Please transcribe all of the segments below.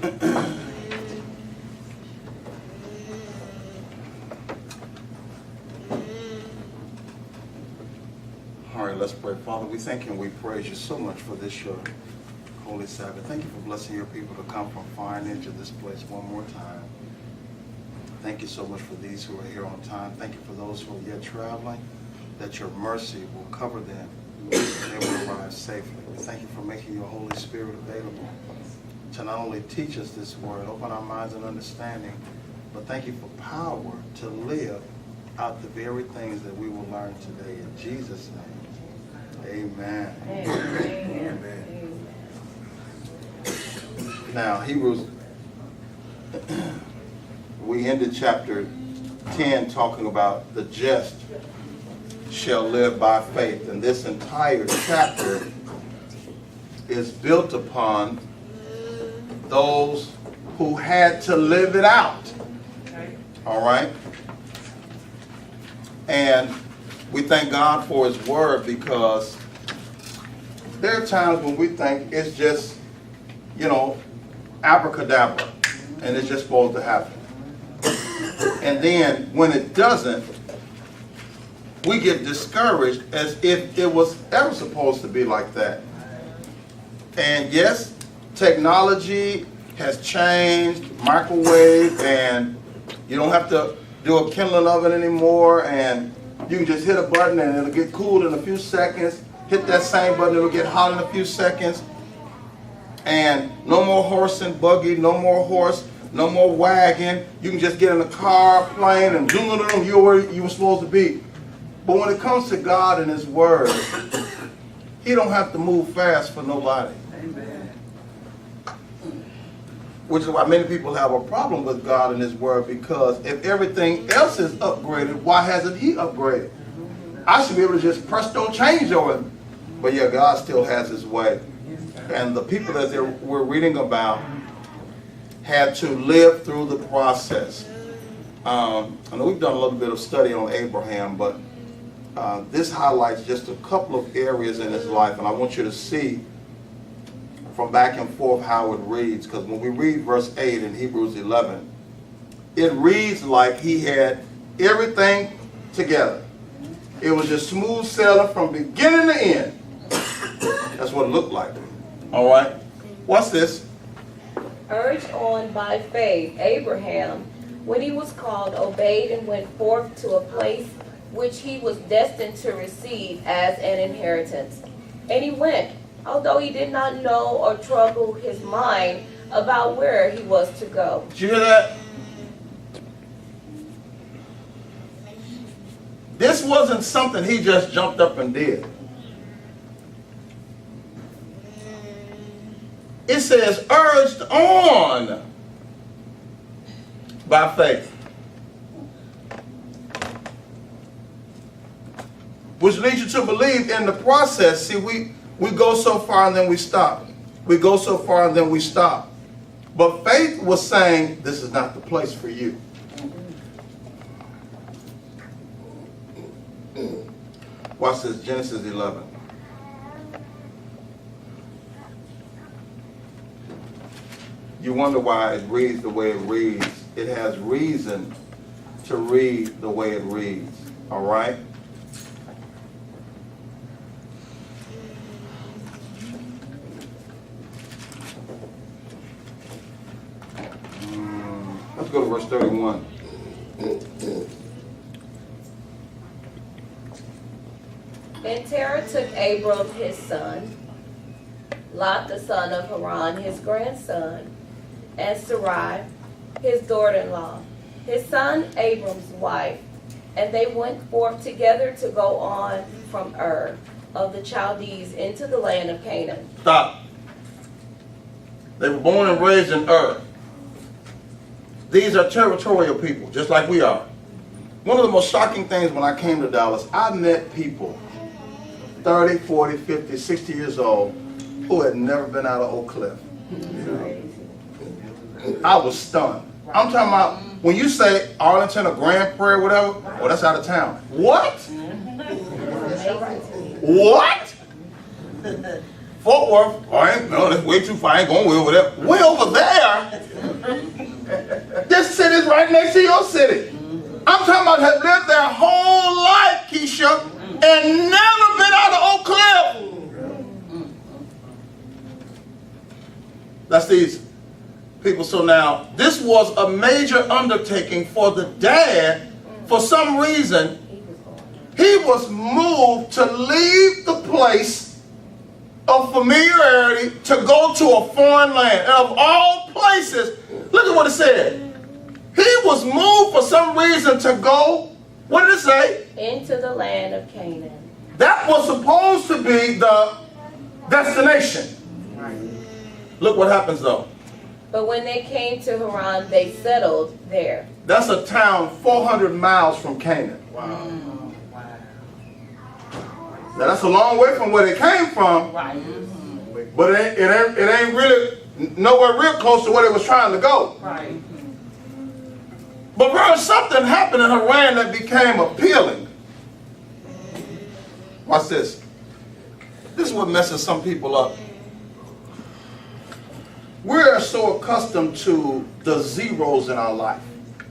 All right, let's pray. Father, we thank you and we praise you so much for this, your holy Sabbath. Thank you for blessing your people to come from far and into this place one more time. Thank you so much for these who are here on time. Thank you for those who are yet traveling, that your mercy will cover them and they will arrive safely. We thank you for making your Holy Spirit available to not only teach us this word, open our minds and understanding, but thank you for power to live out the very things that we will learn today. In Jesus' name, amen. Amen. Amen. Now, Hebrews, we ended chapter 10 talking about the just shall live by faith. And this entire chapter is built upon those who had to live it out. All right? And we thank God for his word, because there are times when we think it's just, abracadabra, and it's just supposed to happen. And then when it doesn't, we get discouraged as if it was ever supposed to be like that. And yes, technology has changed, microwave, and you don't have to do a kindling oven anymore, and you can just hit a button and it'll get cooled in a few seconds. Hit that same button, it'll get hot in a few seconds. And no more horse and buggy, no more horse, no more wagon. You can just get in a car, plane, and zoom, you're where you were supposed to be. But when it comes to God and his word, he don't have to move fast for nobody. Amen. Which is why many people have a problem with God and his word, because if everything else is upgraded, why hasn't he upgraded? I should be able to just press don't change over it. But yeah, God still has his way. And the people that we're reading about had to live through the process. I know we've done a little bit of study on Abraham, but this highlights just a couple of areas in his life, and I want you to see from back and forth how it reads, because when we read verse 8 in Hebrews 11, it reads like he had everything together. It was just smooth sailing from beginning to end. That's what it looked like. All right? What's this? Urged on by faith, Abraham, when he was called, obeyed and went forth to a place which he was destined to receive as an inheritance. And he went, although he did not know or trouble his mind about where he was to go. Did you hear that? This wasn't something he just jumped up and did. It says, urged on by faith. Which leads you to believe in the process. See, we go so far and then we stop. We go so far and then we stop. But faith was saying, this is not the place for you. Watch this, Genesis 11. You wonder why it reads the way it reads. It has reason to read the way it reads. All right? Let's go to verse 31. And Terah took Abram his son, Lot the son of Haran his grandson, and Sarai his daughter-in-law, his son Abram's wife, and they went forth together to go on from Ur of the Chaldees into the land of Canaan. Stop. They were born and raised in Ur. These are territorial people, just like we are. One of the most shocking things when I came to Dallas, I met people 30, 40, 50, 60 years old who had never been out of Oak Cliff. I was stunned. I'm talking about when you say Arlington or Grand Prairie, whatever, oh, that's out of town. What? What? Fort Worth, oh, no, that's way too far. I ain't going way over there. Way over there? right next to your city. I'm talking about have lived their whole life, Keisha, and never been out of Oak Cliff. That's these people. So now, this was a major undertaking for the dad. For some reason, he was moved to leave the place of familiarity to go to a foreign land. And of all places, look at what it said. He was moved for some reason to go, what did it say? Into the land of Canaan. That was supposed to be the destination. Look what happens though. But when they came to Haran, they settled there. That's a town 400 miles from Canaan. Wow. Now that's a long way from where they came from, but it ain't really nowhere real close to where they was trying to go. Right. But bro, something happened in Haran that became appealing. Watch this. This is what messes some people up. We're so accustomed to the zeros in our life.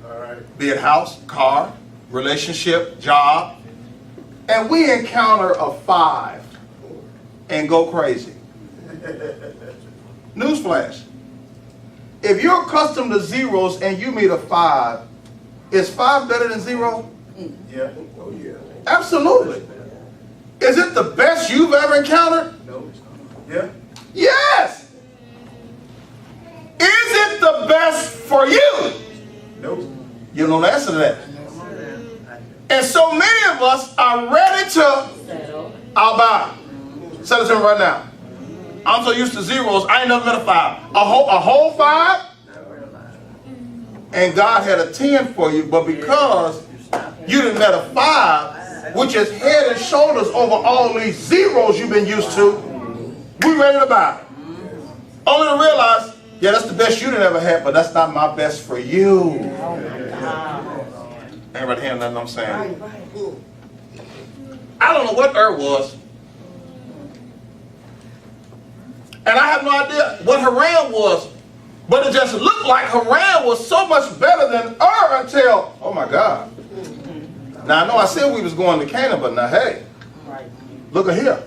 All right. Be it house, car, relationship, job. And we encounter a 5 and go crazy. Newsflash. If you're accustomed to zeros and you meet a 5, is 5 better than 0? Yeah. Oh, yeah. Absolutely. Is it the best you've ever encountered? No. Yeah. Yes. Is it the best for you? No. You don't answer to that. And so many of us are ready to, Settle. I'll buy. Sell it to me right now. I'm so used to zeros, I ain't never met a 5. A whole 5? And God had a 10 for you, but because you didn't met a 5, which is head and shoulders over all these zeros you've been used to, we ready to buy. Only to realize, yeah, that's the best you done ever had, but that's not my best for you. Everybody hearing nothing I'm saying? I don't know what was. And I have no idea what Haran was. But it just looked like Haran was so much better than until, oh my God. Now I know I said we was going to Canaan, but now hey, look at here.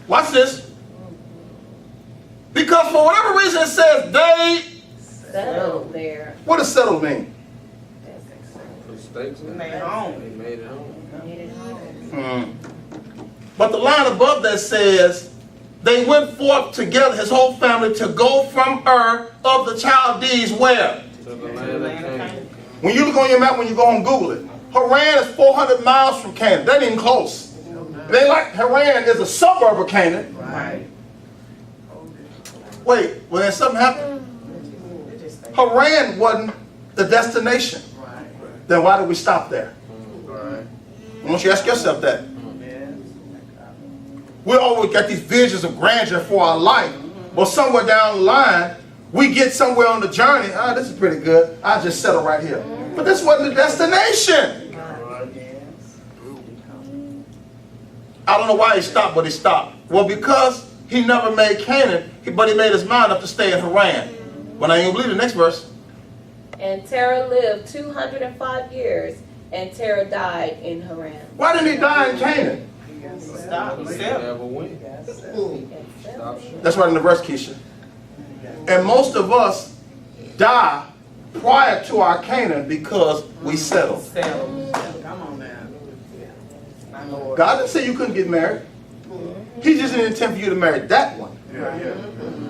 Watch this. Because for whatever reason it says they Settled there. What does settled mean? They made it home. But the line above that says, they went forth together, his whole family, to go from Ur of the Chaldees where? To the land of Canaan. When you look on your map, when you go home, Google it. Haran is 400 miles from Canaan. That ain't even close. It ain't like Haran is a suburb of Canaan. Right. Wait, well then something happened. Haran wasn't the destination. Then why did we stop there? Right. I want you to ask yourself that. We always got these visions of grandeur for our life. But somewhere down the line, we get somewhere on the journey. Ah, this is pretty good. I'll just settle right here. But this wasn't the destination. I don't know why he stopped, but he stopped. Well, because he never made Canaan, but he made his mind up to stay in Haran. But I ain't gonna believe the next verse. And Terah lived 205 years, and Terah died in Haran. Why didn't he die in Canaan? Never went. That's right in the verse, Keisha. And most of us die prior to our Canaan because we settled. Come on now. God didn't say you couldn't get married. He just didn't intend for you to marry that one.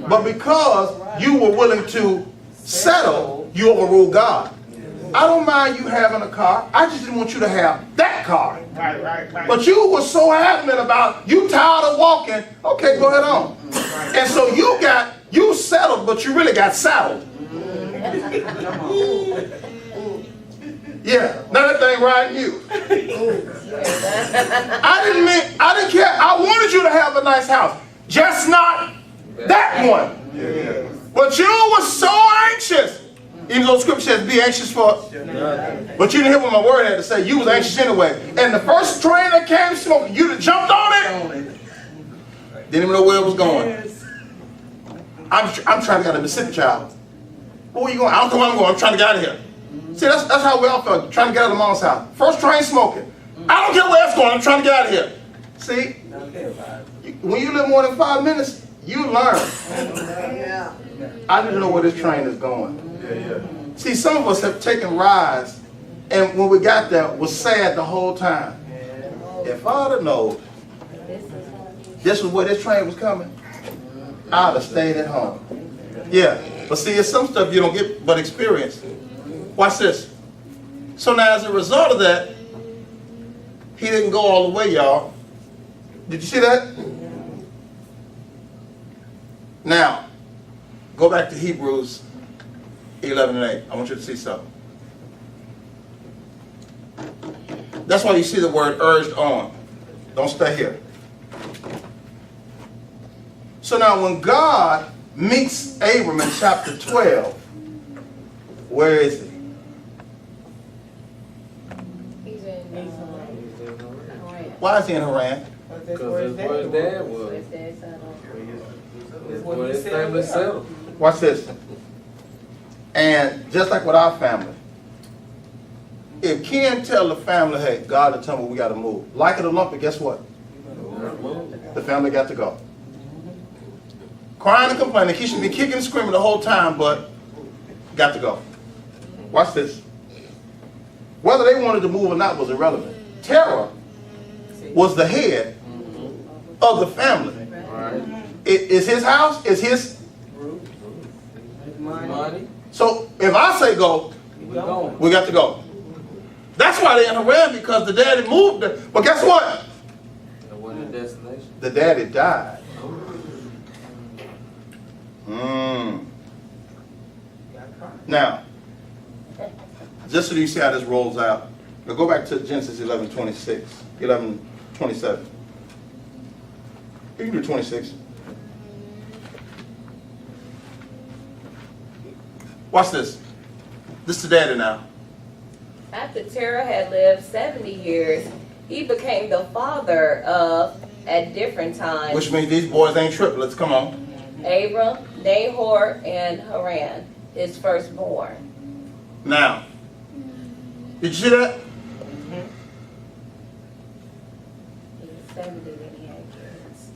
But because you were willing to settle, you overruled God. I don't mind you having a car. I just didn't want you to have that car. Right. But you were so adamant about you tired of walking. Okay, go ahead on. And so you settled, but you really got saddled. Yeah, now that thing riding you. I didn't care. I wanted you to have a nice house, just not that one. But you were so anxious. Even though Scripture says be anxious for, but you didn't hear what my word had to say. You was anxious anyway. And the first train that came smoking, you jumped on it. Didn't even know where it was going. I'm trying to get a Mississippi child. Where you going? I don't know where I'm going. I'm trying to get out of here. See, that's how we all felt, trying to get out of mom's house. First train smoking. I don't care where it's going. I'm trying to get out of here. See, when you live more than 5 minutes, you learn. I didn't know where this train is going. See, some of us have taken rides, and when we got there, was sad the whole time. If I'd have known this was where this train was coming, I'd have stayed at home. Yeah, but see, it's some stuff you don't get but experience. Watch this. So now as a result of that, he didn't go all the way, y'all. Did you see that? Now, go back to Hebrews 11 and 8. I want you to see something. That's why you see the word urged on. Don't stay here. So now when God meets Abram in chapter 12, where is he? He's in Haran. Why is he in Haran? Because that's where his dad was. Where's Dad's son? That's where his family settled. Watch this. And just like with our family, if Ken tell the family, hey, God will tell me we got to move, like it or lump it, guess what? The family got to go. Crying and complaining. He should be kicking and screaming the whole time, but got to go. Watch this. Whether they wanted to move or not was irrelevant. Terah was the head of the family. It's his house, it's his Money. So if I say go, we got to go. That's why they're in Haran, because the daddy moved there. But guess what? That wasn't the destination. The daddy died. Now, just so you see how this rolls out, now go back to Genesis 11:26, 11:27. You can do 26. Watch this. This is the daddy now. After Terah had lived 70 years, he became the father of, at different times, Which means these boys ain't triplets. Come on. Abram, Nahor, and Haran, his firstborn. Now, did you see that? He was 70 when he had kids.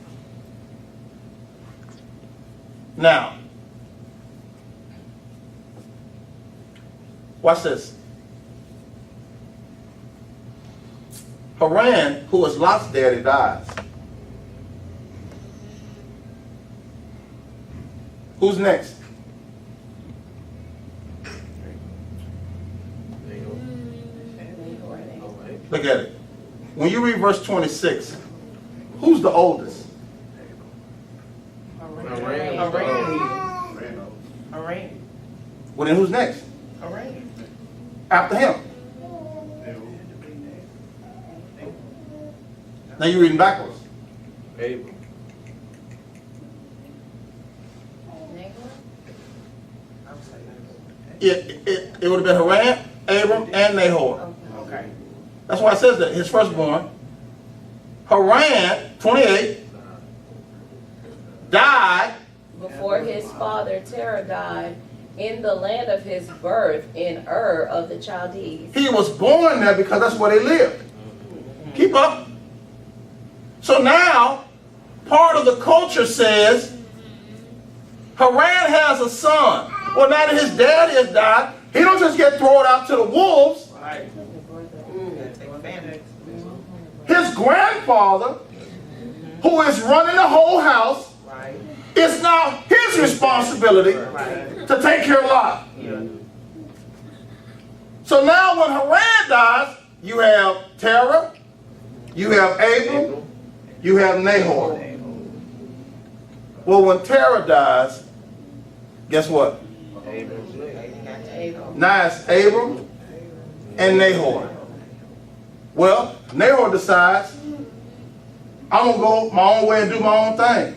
Now, watch this. Haran, who was Lot's daddy, dies. Who's next? Nahor and Abram. Look at it. When you read verse 26, who's the oldest? Haran. Well, then who's next? After him. Now you're reading backwards. Abram. It would have been Haran, Abram, and Nahor. Okay. That's why it says that, his firstborn. Haran, 28, died Before his father Terah died, in the land of his birth, in Ur of the Chaldees. He was born there because that's where they lived. Keep up. So now, part of the culture says, Haran has a son. Well, now that his daddy has died, he don't just get thrown out to the wolves. Right. His grandfather, who is running the whole house, Right. it's now his responsibility Right. to take care of Lot. Yeah. So now when Haran dies, you have Terah, you have Abram, you have Nahor. Well, when Terah dies, guess what? Abram's next. Abram. Now it's Abram and Nahor. Well, Nahor decides, I'm going to go my own way and do my own thing.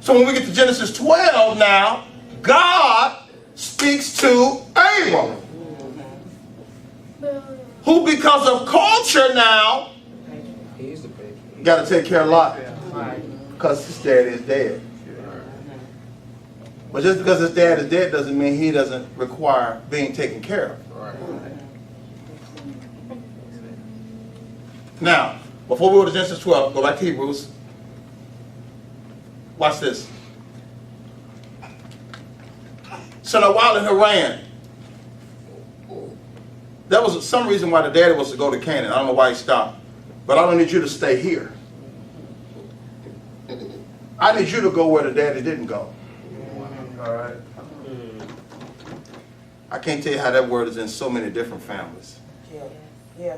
So when we get to Genesis 12 now, God speaks to Abram, who because of culture now, He's the baby. got to take care of Lot Right. because his daddy is dead. But just because his dad is dead doesn't mean he doesn't require being taken care of. Right. Now, before we go to Genesis 12, go back to Hebrews. Watch this. So now while in Haran, there was some reason why the daddy was to go to Canaan. I don't know why he stopped. But I don't need you to stay here. I need you to go where the daddy didn't go. All right. I can't tell you how that word is in so many different families. Yeah. Yeah.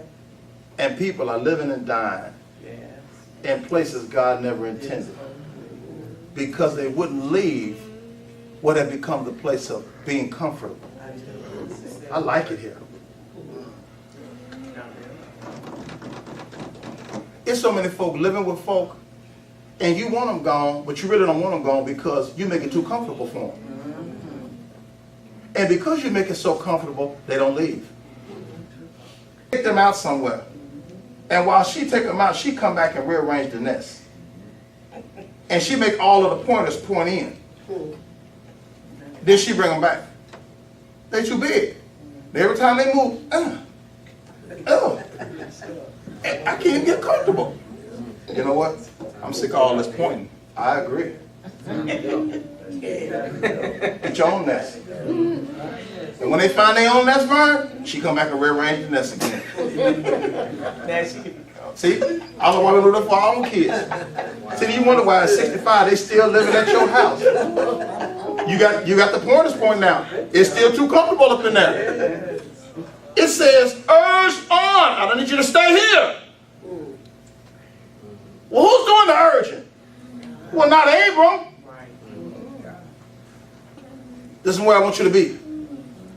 And people are living and dying Yes. in places God never intended. Because they wouldn't leave what had become the place of being comfortable. I like it here. It's so many folk living with folk, and you want them gone, but you really don't want them gone because you make it too comfortable for them. And because you make it so comfortable, they don't leave. Take them out somewhere. And while she take them out, she come back and rearrange the nest. And she make all of the pointers point in. Then she bring them back. They too big. Every time they move, and I can't get comfortable. You know what? I'm sick of all this pointing. I agree. Get your own nest. And when they find their own nest, Vern, she come back and rearrange the nest again. See, I don't want to do that for our own kids. See, you wonder why at 65 they still living at your house. You got the pointers pointing out. It's still too comfortable up in there. It says, urge on. I don't need you to stay here. Well, who's doing the urging? Well, not Abram. This is where I want you to be.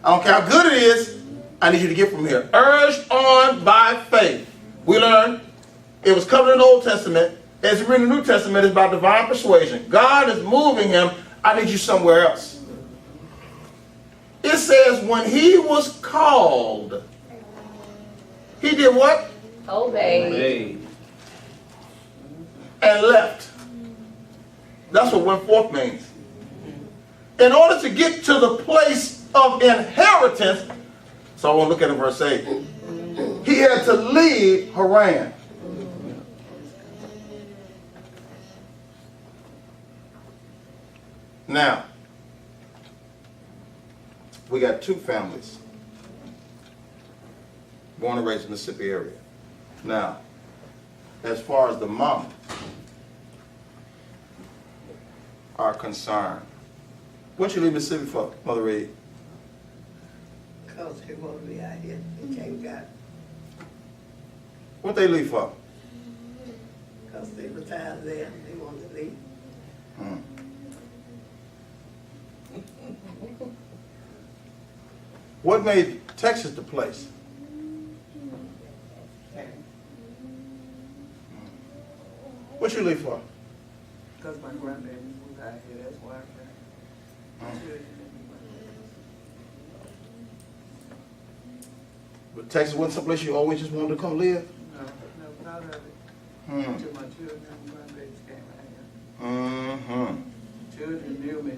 I don't care how good it is. I need you to get from here. Urged on by faith. We learned it was covered in the Old Testament. As we read in the New Testament, it's about divine persuasion. God is moving him. I need you somewhere else. It says when he was called, he did what? Obeyed. And left. That's what went forth means. In order to get to the place of inheritance, so I want to look at it in verse 8. He had to leave Haran. Now, we got two families born and raised in the Mississippi area. Now, as far as the mama are concerned, what you leave Mississippi for, Mother Reed? Because they want to be out here. They can't got. What they leave for? Because they retired there. They want to leave. What made Texas the place? What you leave for? Because my grandbaby was out here. That's why I came. But Texas wasn't someplace you always just wanted to come live? No, not of it. Hmm. Until my children and grandbabies came out here. Children knew me.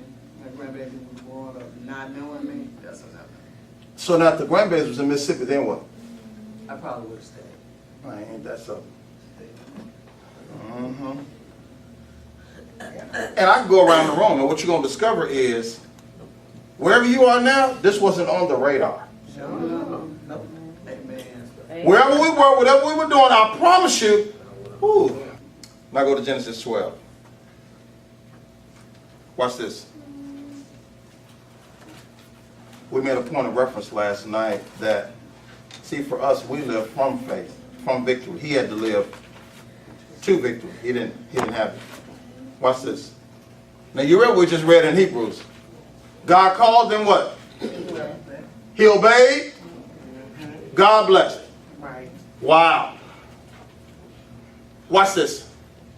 My grandbaby was born up not knowing me. That's another. So now if the grandbabies was in Mississippi, then what? I probably would have stayed. I ain't that something. And I can go around the room, and what you're going to discover is, wherever you are now, this wasn't on the radar. No. Amen. Wherever we were, whatever we were doing, I promise you. Ooh. Now go to Genesis 12. Watch this. We made a point of reference last night that, see, for us, we live from faith, from victory. He had to live to victory. He didn't have it. Watch this. Now you read what we just read in Hebrews. God called, then what? He obeyed. God blessed. Right. Wow. Watch this.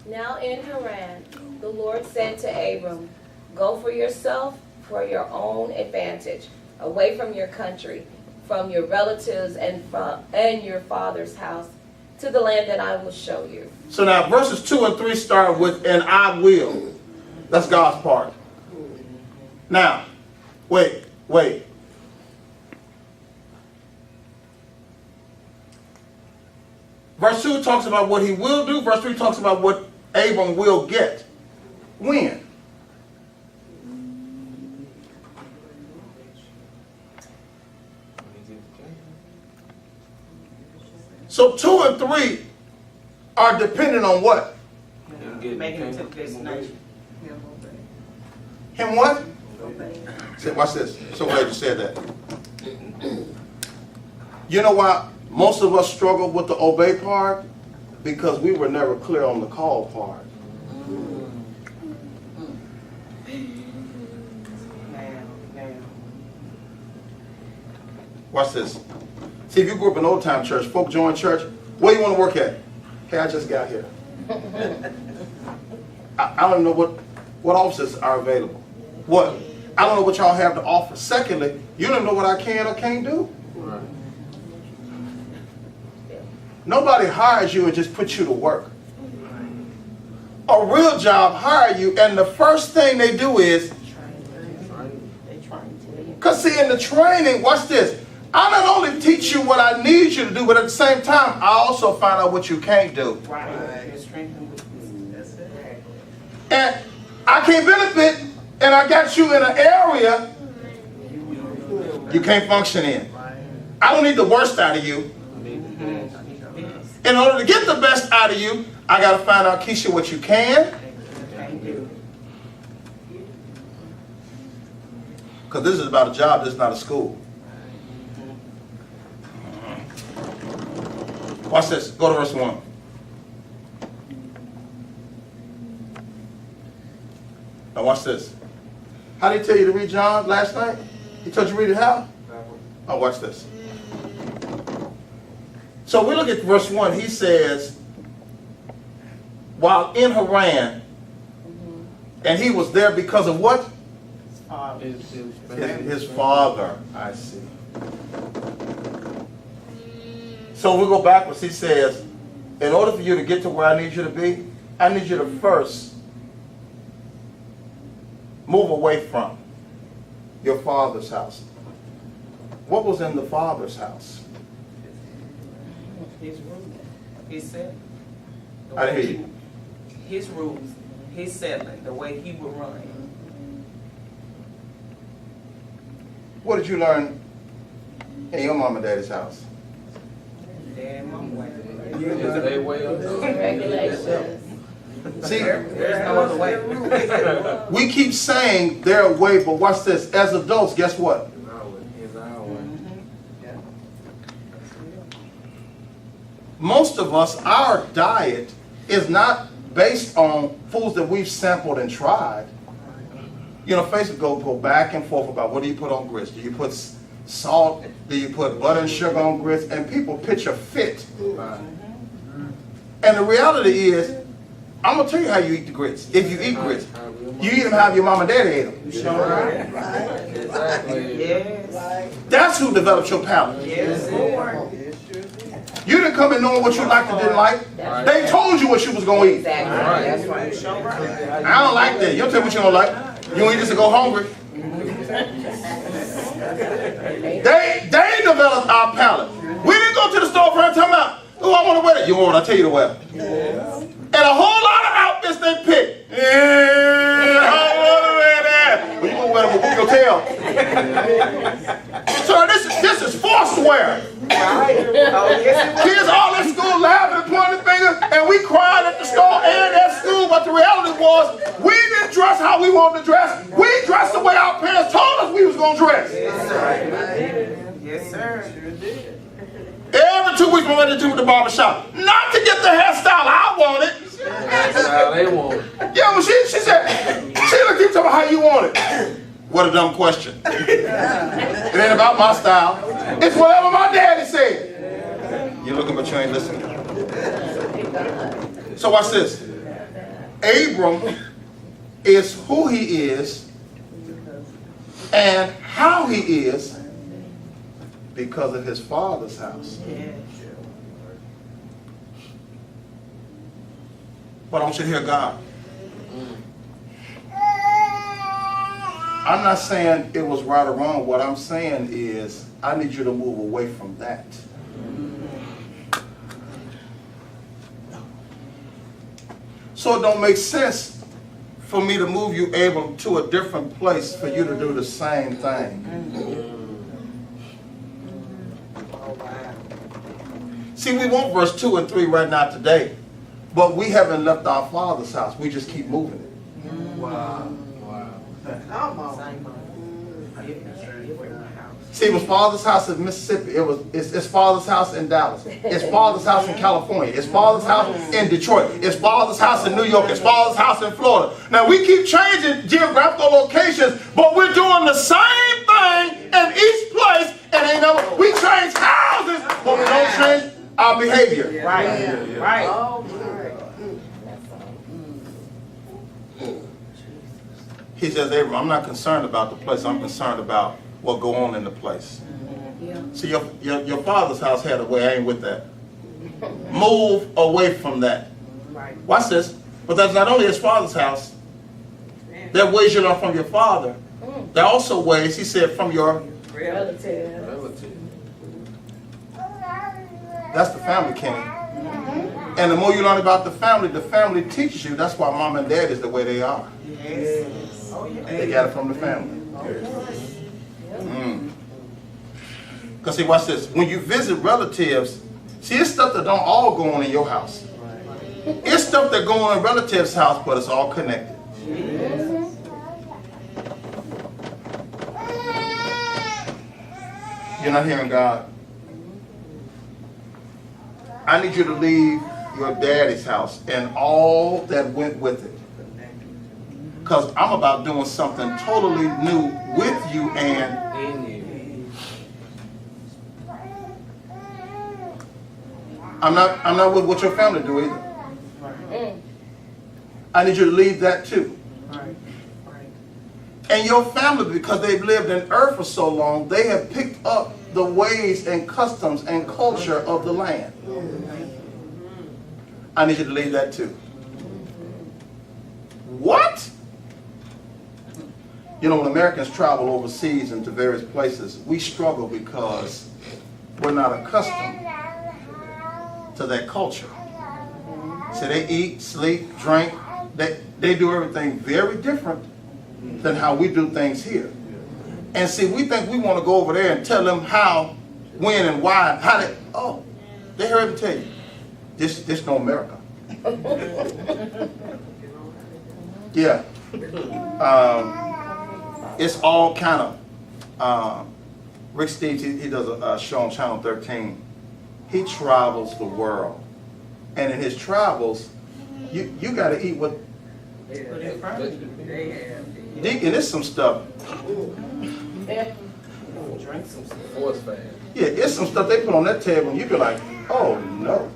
Now in Haran, the Lord said to Abram, go for yourself for your own advantage, away from your country, from your relatives and your father's house, to the land that I will show you. So now verses 2 and 3 start with, and I will. That's God's part. Now, wait. Verse 2 talks about what he will do. Verse 3 talks about what Abram will get. When? So 2 and 3 are dependent on what? Making it to the destination. Him what? Watch this. So glad you said that. You know why most of us struggle with the obey part? Because we were never clear on the call part. Watch this. See, if you grew up in old time church, folk join church, where you want to work at? Hey, I just got here. I don't know what offices are available. What? I don't know what y'all have to offer. Secondly, you don't know what I can or can't do. Right. Nobody hires you and just puts you to work. A real job hire you, and the first thing they do is, because see, in the training, watch this. I not only teach you what I need you to do, but at the same time, I also find out what you can't do. Right. And I can't benefit, and I got you in an area you can't function in. I don't need the worst out of you. In order to get the best out of you, I got to find out, Keisha, what you can. Because this is about a job, this is not a school. Watch this. Go to verse 1. Now watch this. How did he tell you to read John last night? He told you to read it how? Oh, watch this. So we look at verse 1. He says, while in Haran, and he was there because of what? His father. I see. So we go backwards. He says, in order for you to get to where I need you to be, I need you to first move away from your father's house. What was in the father's house? His rules. He said. I didn't hear you. His rules. His settling. The way he would run. What did you learn in your mom and daddy's house? Dad, mom, way. Is they way up there? Regulations. See, There's no other way. we keep saying their way, but watch this. As adults, guess what? Is our way. Most of us, our diet is not based on foods that we've sampled and tried. You know, Facebook go back and forth about what do you put on grits? Do you put salt? Do you put butter and sugar on grits? And people pitch a fit. And the reality is, I'm going to tell you how you eat the grits. If you eat grits, you eat them how your mom and daddy ate them. Exactly. Yes. That's who develops your palate. Yes. You didn't come in knowing what you liked and didn't like. Right. They told you what you was going to eat. Exactly. Right. That's right. Show right. I don't like that. You don't tell me what you don't like. You don't eat this to go hungry. They developed our palate. We didn't go to the store for talking about, oh, I want to wear that. You want what I tell you to wear. And a whole lot of outfits they pick. Yeah, I want to wear that. Well, you going to wear them with your tail. So this is forced wear. Kids all in school laughing and pointing fingers, and we cried at the store and at school, but the reality was we didn't dress how we wanted to dress. We dressed the way our parents told us we was going to dress. Yes, sir. Yes, sir. Sure did. Every 2 weeks we went into the barber shop. Not to get the hairstyle I wanted. That's how they want it. Yeah, well, she said, Sheila, keep talking about how you want it. What a dumb question. It ain't about my style. It's whatever my daddy said. You're looking, but you ain't listening. So watch this. Abram is who he is and how he is because of his father's house. But I want you to hear God. I'm not saying it was right or wrong. What I'm saying is I need you to move away from that. So it don't make sense for me to move you, Abram, to a different place for you to do the same thing. See, we want verse 2 and 3 right now today, but we haven't left our Father's house. We just keep moving it. Wow. Come on. See, it was Father's house in Mississippi. It's Father's house in Dallas. It's Father's house in California. It's Father's house in Detroit. It's Father's house in New York. It's Father's house in Florida. Now, we keep changing geographical locations, but we're doing the same thing in each place. And we change houses, but we don't change our behavior. Right. Oh, He says, Abram, I'm not concerned about the place. I'm concerned about what go on in the place. See, your father's house had a way. I ain't with that. Move away from that. Watch this. But that's not only his father's house. There are ways you learn from your father. There are also ways, he said, from your Relative. That's the family king. And the more you learn about the family teaches you. That's why mom and dad is the way they are. They got it from the family. Because see, watch this. When you visit relatives, see, it's stuff that don't all go on in your house. It's stuff that go on in relatives' house, but it's all connected. You're not hearing God. I need you to leave your daddy's house and all that went with it. Because I'm about doing something totally new with you and In you. I'm not with what your family do either. I need you to leave that too. And your family, because they've lived in earth for so long, they have picked up the ways and customs and culture of the land. I need you to leave that too. What? You know, when Americans travel overseas into various places, we struggle because we're not accustomed to that culture. So they eat, sleep, drink. They do everything very different than how we do things here. And see, we think we want to go over there and tell them how, when, and why, how they. Oh, they heard me tell you, this no America. Yeah. It's all kind of. Rick Steves, he does a show on Channel 13. He travels the world, and in his travels, you got to eat what. Deacon, it's some stuff. Drink some force fast. Yeah, it's some stuff they put on that table, and you be like, oh no.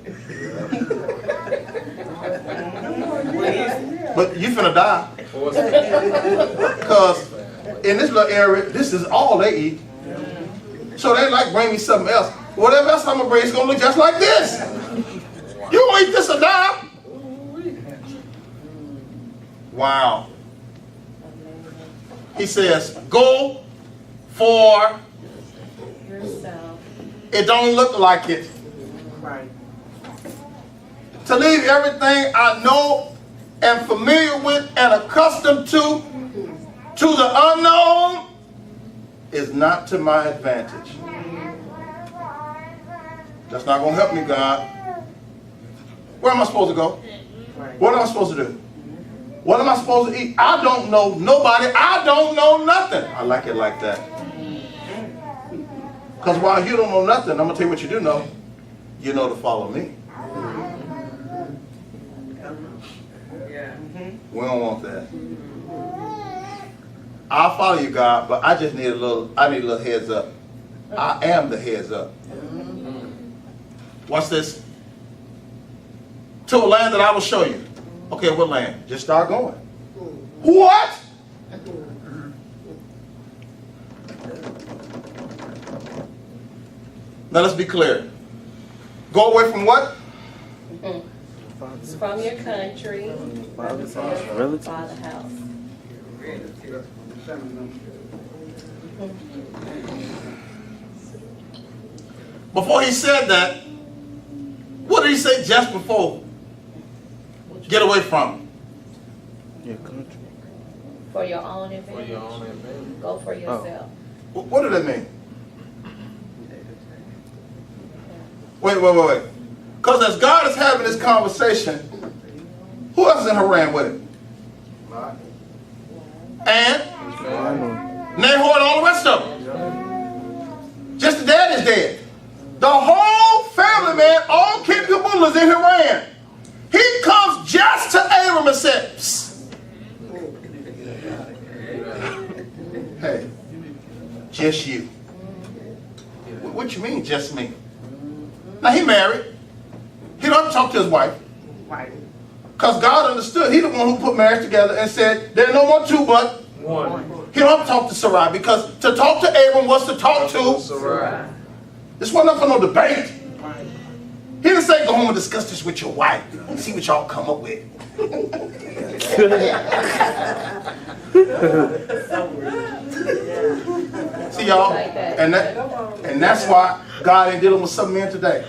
But you finna die. Force fast. Because in this little area, this is all they eat. So they like bring me something else. Whatever else I'm gonna bring is gonna look just like this. You gonna eat this or die? Wow. He says, go for Yourself. it don't look like it. To leave everything I know and familiar with and accustomed to the unknown is not to my advantage. That's not going to help me, God. Where am I supposed to go? What am I supposed to do? What am I supposed to eat? I don't know nobody. I don't know nothing. I like it like that. Because while you don't know nothing, I'm going to tell you what you do know. You know to follow me. We don't want that. I'll follow you, God, but I just need a little heads up. I am the heads up. Watch this. To a land that I will show you. Okay, what land? Just start going. What? Now let's be clear. Go away from what? From your country, relative, father house. family member. Before he said that, what did he say just before? Get away from Your country. For your own For advantage. your own advantage. Go for yourself. What did that mean? Wait. Because as God is having this conversation, who else is in Haran with him? And Nahor and all the rest of them. Just the dad is dead. The whole family, man, all kid and caboodle is in Haran. He comes just to Abram and said, "Psst. Hey, just you." What you mean, just me? Now he married. He don't talk to his wife. Right. Because God understood. He the one who put marriage together and said, "There are no more two but One. He don't have to talk to Sarai, because to talk to Abram was to talk to. Sarai. This wasn't up for no debate. Right. He didn't say, "Go home and discuss this with your wife and see what y'all come up with." See y'all, and that's why God ain't dealing with some men today.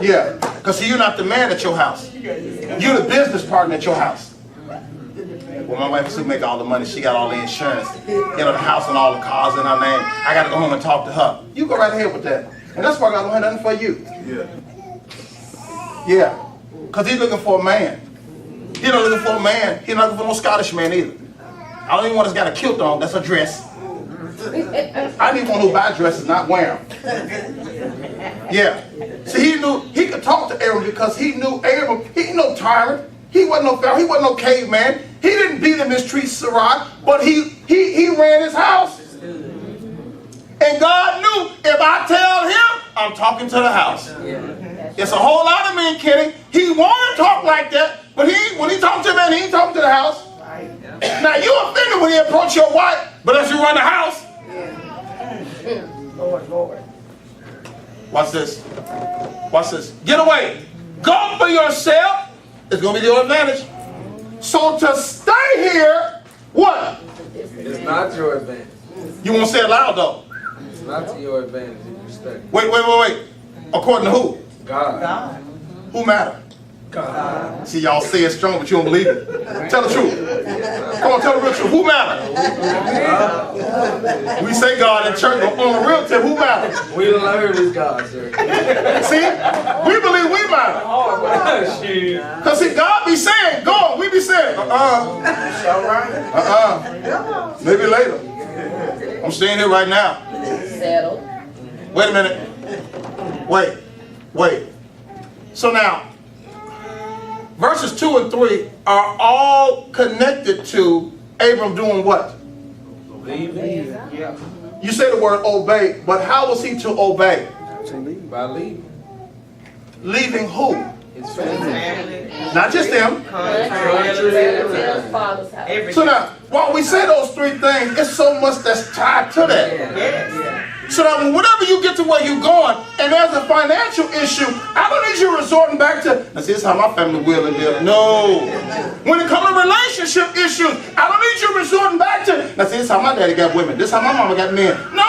Yeah, because you're not the man at your house. You're the business partner at your house. Well, my wife used to make all the money. She got all the insurance. The house and all the cars in her name. I got to go home and talk to her. You go right ahead with that. And that's why God don't have nothing for you. Yeah. Because he's looking for a man. He's not looking for a man. He's not looking for no Scottish man either. I don't even want that's got a kilt on. That's a dress. I need one who buy dresses, not wear them. Yeah. See, he knew he could talk to Abram because he knew Abram. He ain't no tyrant. He wasn't no pharaoh. He wasn't no caveman. He didn't beat and mistreat Sarai, but he ran his house. And God knew, if I tell him, I'm talking to the house. It's a whole lot of men, Kenny. He want to talk like that, but when he talks to a man, he ain't talking to the house. Now you offended when he approach your wife, but as you run the house. Lord. Watch this. Watch this. Get away. Go for yourself. It's going to be your advantage. So to stay here, what? It's not your advantage. You won't say it loud though. It's not to your advantage if you stay. Wait. According to who? God. Who matter? God. See, y'all say it strong, but you don't believe it. Tell the truth. Come on, tell the real truth. Who matter? We say God in church, but on the real tip, who matter? We learn is God, sir. See, we believe we matter. Because see, God be saying, go. We be saying, maybe later. I'm staying here right now. Settled. Wait a minute. Wait. So now, verses 2 and 3 are all connected to Abram doing what? Leaving. You say the word obey, but how was he to obey? By leaving. Leaving who? His family. Not just them. Relatives, father's house. So now, while we say those three things, it's so much that's tied to that. So that whenever you get to where you're going, and there's a financial issue, I don't need you resorting back to, now see, this is how my family will and live. No. When it comes to relationship issues, I don't need you resorting back to, now see, this is how my daddy got women. This is how my mama got men. No.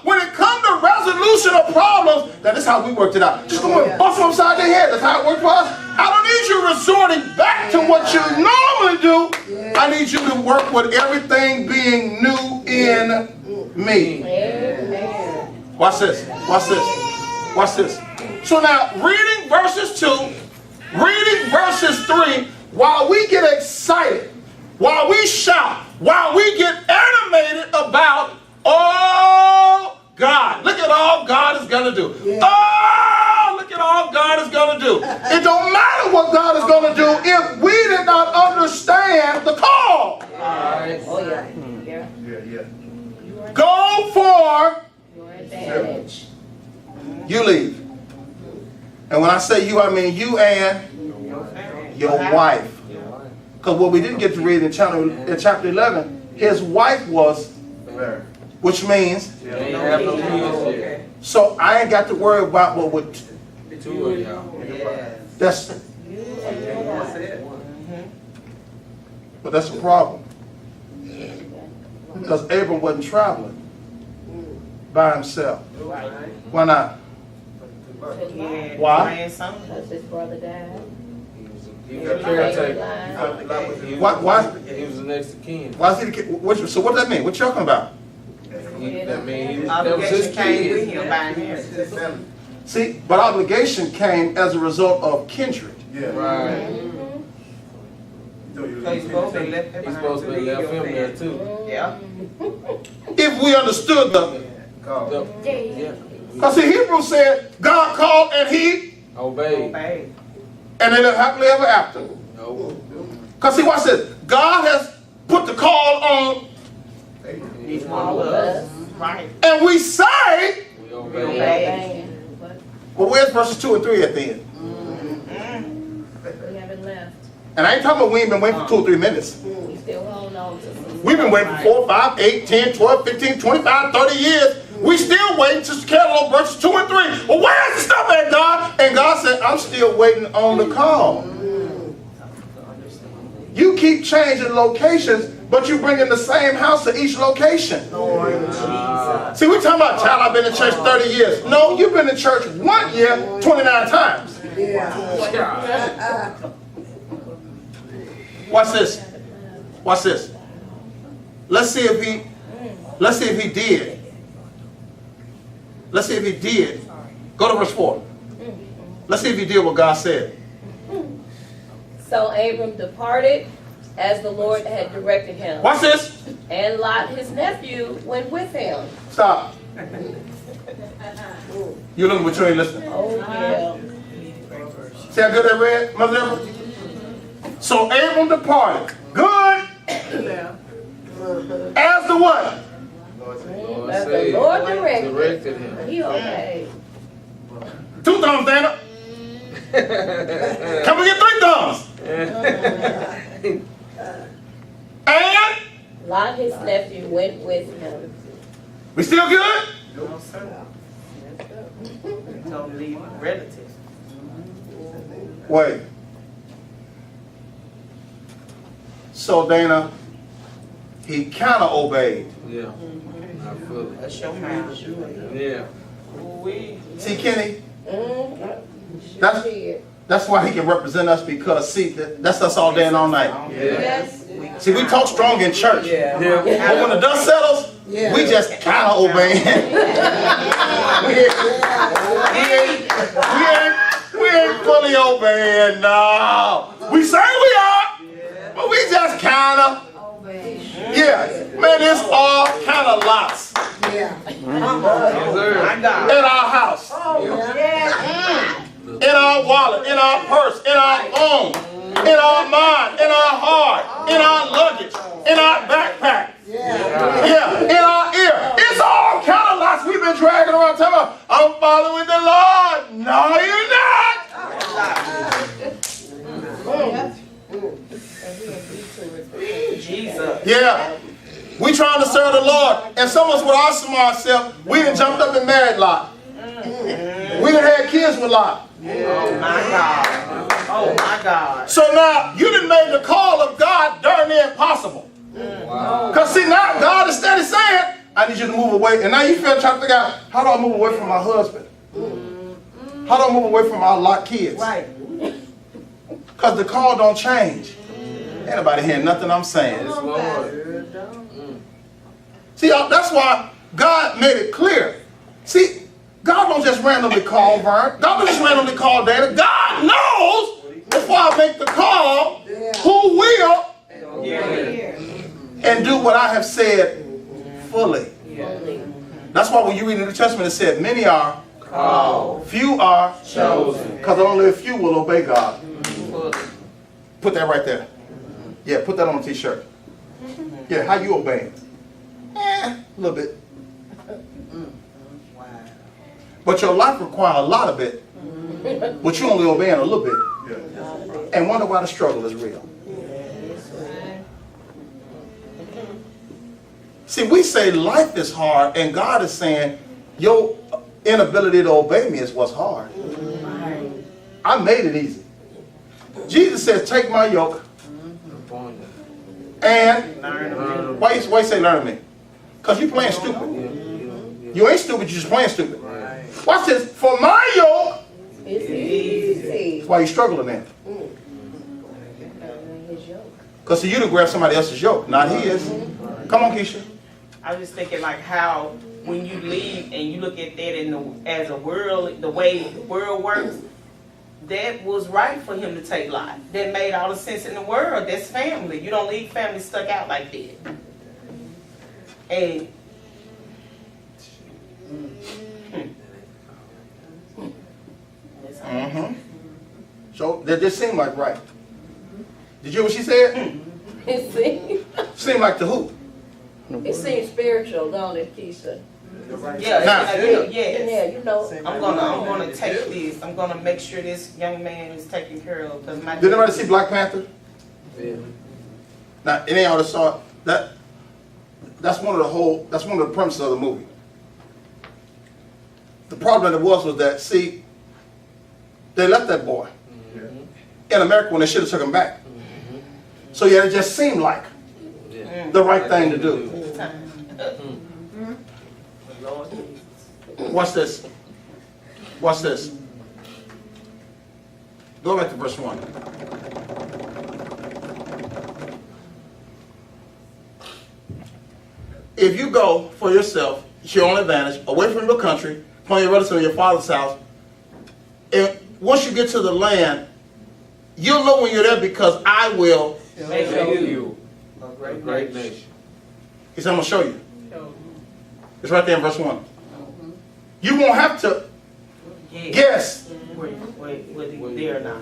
When it comes to resolution of problems, now this is how we worked it out. Just go and bust them upside their head. That's how it worked for us. I don't need you resorting back to what you normally do. I need you to work with everything being new in me. Watch this. So now, reading verses 2, reading verses 3, while we get excited, while we shout, while we get animated about, oh, God, look at all God is going to do. Oh, look at all God is going to do. It don't matter what God is going to do if we did not understand the call. Go for Your advantage. you leave. And when I say you, I mean you and your wife. Because what we didn't get to read in chapter 11, his wife was, which means, so I ain't got to worry about what would. Two of y'all. But that's a problem. Because Abram wasn't traveling by himself. Right. Why not? He had Why? grandson. Because his brother died. He was a caretaker. Why? He was the next of kin. Why is he the kid? So what does that mean? What you talking about? That mean, that was his Obligation came with kid. him by inheritance. See, but obligation came as a result of kindred. Right. So he's supposed to left him He's behind supposed to to have lead left your him there family. too. Yeah. If we understood Yeah. because see, Hebrews said God called and he, Obey. Obey. and they lived happily ever after. No. Because see, watch this. God has put the call on, Each one All of of us. us. Right. and we say, We We obey. obeying. But well, where's verses 2 and 3 at the end? we haven't left. And I ain't talking about we ain't been waiting for 2 or 3 minutes. We still hold on to some. We've been waiting for 4, 5, 8, 10, 12, 15, 25, 30 years. We still waiting to catalog verses 2 and 3. Well, where's the stuff at, God? And God said, I'm still waiting on the call. You keep changing locations, but you bring in the same house to each location. Lord Jesus. See, we talking about, child, I've been in church 30 years. No, you've been in church 1 year, 29 times. Watch this. Watch this. Let's see if he did. Let's see if he did. Go to verse 4. Let's see if he did what God said. So Abram departed as the Lord had directed him. Watch this. And Lot, his nephew, went with him. Stop. You're looking, but you ain't listening. Oh, yeah. See how good that read, Mother Deborah? So Abram departed. Good. As the what? Lord As the said, Lord directed, directed him. he obeyed. 2 thumbs, Dana. Can we get 3 thumbs? And Lot, his nephew, went with him. we still good? No, sir. Don't leave relatives. Wait. So Dana, he kind of obeyed. Yeah. I feel it. That's your mouth. Yeah. We. See, Kenny, Mm-hmm. That's- She did. that's why he can represent us, because see, that's us all day and all night. Yes. See, we talk strong in church. Yeah. But when the dust settles, we just kind of obeying. we ain't fully obeying, no. We say we are, but we just kind of. Yeah, man, it's all kind of lots Yes, sir. My God. in our house, in our wallet, in our purse, in our phone, in our mind, in our heart, in our luggage, in our backpack. Yeah, in our ear. It's all kind of lots we've been dragging around talking about, I'm following the Lord. No, you're not. Jesus. Yeah. We trying to serve the Lord. And some of us with our smart self, we done jumped up and married Lot. We done had kids with Lot. Oh my God. Oh my God. So now, you done made the call of God darn near impossible. Wow. Because see, now God is steady saying, I need you to move away. And now you feel trying to figure out, how do I move away from my husband? How do I move away from our Lot kids? Right. Because the call don't change. Ain't nobody hearing nothing I'm saying. Yes, Lord. See, that's why God made it clear. See, God don't just randomly call Vern. God don't just randomly call Dana. God knows before I make the call who will and do what I have said fully. That's why when you read in the New Testament, it said, many are called, few are chosen. Because only a few will obey God. Put that right there. Yeah, put that on a t-shirt. Yeah, how you obeying? A little bit. But your life requires a lot of it. But you only obeying a little bit. And wonder why the struggle is real. See, we say life is hard, and God is saying your inability to obey me is what's hard. I made it easy. Jesus says, take my yoke and why you say learn me? Because you're playing stupid. Yeah. You ain't stupid, you're just playing stupid. Right. Watch this. For my yoke, It's easy. that's why you're struggling now. His yoke. Because you to grab somebody else's yoke, not his. Come on, Keisha. I was just thinking like how when you leave and you look at that in as a world, the way the world works, that was right for him to take Lot. That made all the sense in the world. That's family. You don't leave family stuck out like that. And So that just seemed like right. Did you hear what she said? It seems, Seemed like the who? it seems spiritual, don't it, Keisha? yeah, Nah. yes. Yeah, you know. I'm gonna take this. I'm gonna make sure this young man is taken care of because my. Did anybody see Black Panther? Yeah. Now, any of y'all that saw it, that's one of the premises of the movie. The problem that it was that, see, they left that boy in America when they should have took him back. So yeah, it just seemed like Yeah. the right thing to do. Lord, Watch this. Watch this. Go back to verse 1. If you go for yourself, it's your own advantage, away from your country, from your relatives or your father's house, and once you get to the land, you'll know when you're there because I will. make You. a A great great nation. nation. He said, I'm going to show you. It's right there in verse 1. You won't have to Yeah. guess. Whether you there or not.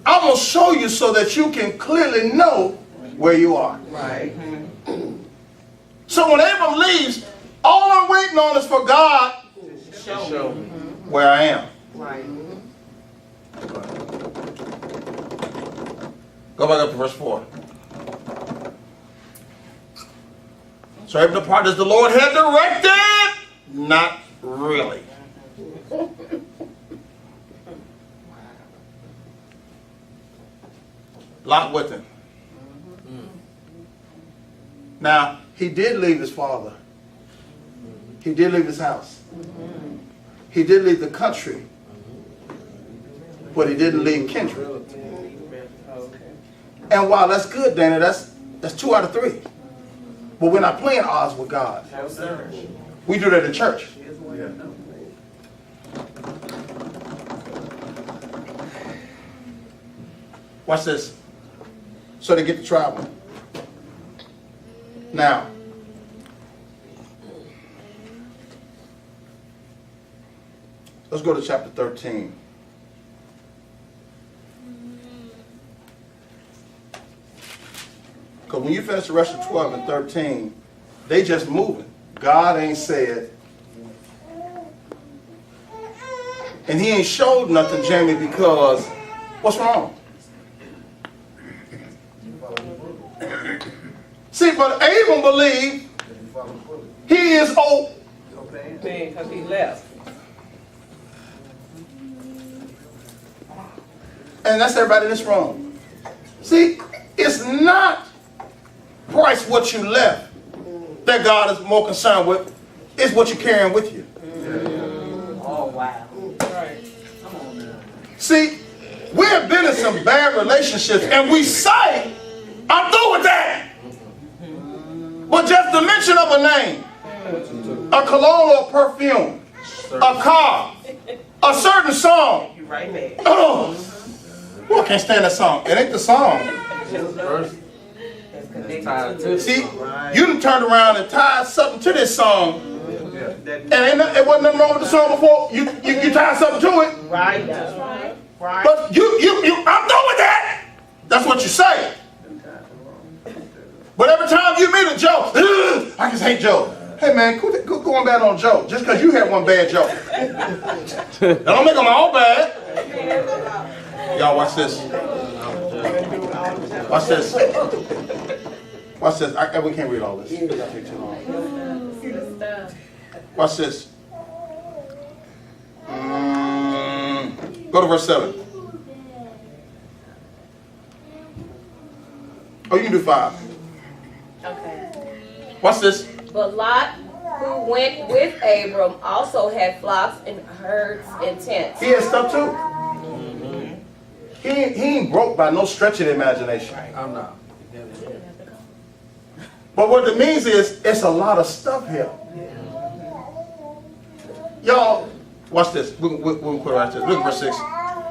I'm going to show you so that you can clearly know where you are. Right. So when Abram leaves, all I'm waiting on is for God Show me. where I am. Right. Go back up to verse 4. So Abram departed as the Lord had directed. Not really. Lot with him. Now, he did leave his father. He did leave his house. He did leave the country. But he didn't leave kindred. And while that's good, Dana, that's 2 out of 3. But we're not playing odds with God. No, sir. We do that in church. Watch this. So they get to travel. Now, let's go to chapter 13. Because when you finish the rest of 12 and 13, they just moving. God ain't said. And he ain't showed nothing, Jamie, because what's wrong? See, but Abram believed he is old. Because he left. And that's everybody in this room. See, it's not price what you left that God is more concerned with. It's what you're carrying with you. Oh, wow. See, we have been in some bad relationships and we say, I'm through with that. But just the mention of a name, a cologne or perfume, a car, a certain song. You right back. Oh, I can't stand that song. It ain't the song. First, That's it's connected tied to to it. See, you done turned around and tied something to this song. And it wasn't nothing wrong with the song before. You tied something to it. Right. That's right. Right. But I'm done with that. That's what you say. But every time you meet a Joe, I just hate Joe. Hey man, quit going bad on Joe just because you had one bad joke. That don't make them all bad. Y'all watch this. Watch this. Watch this. We can't read all this. That'll take too long. Watch this. Go to verse 7. Oh, you can do 5. Okay. Watch this. But Lot, who went with Abram, also had flocks and herds and tents. He had stuff too. He ain't broke by no stretch of the imagination. I'm not. But what it means is, it's a lot of stuff here. Y'all, watch this. We'll quit right this. Look at verse 6.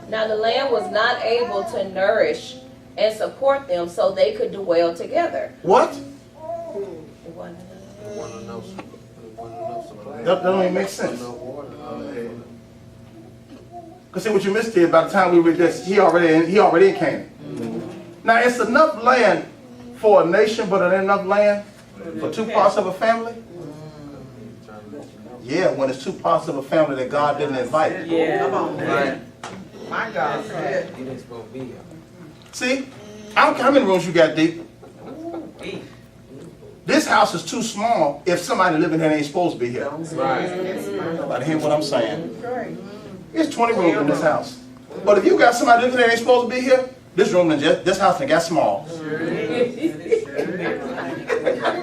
Now the land was not able to nourish and support them so they could dwell together. What? It wasn't That don't even make sense. No water. Because see what you missed here, by the time we read this, he already in Canaan. Now it's enough land for a nation, but it ain't enough land for two parts of a family. Yeah, when it's two parts of a family that God didn't invite. Yeah. Come on, man. My God. He didn't supposed to be here. See, I don't care how many rooms you got deep. This house is too small if somebody living here ain't supposed to be here. Right. Everybody hear what I'm saying? There's 20 rooms in this house. But if you got somebody living there ain't supposed to be here, this house done got small.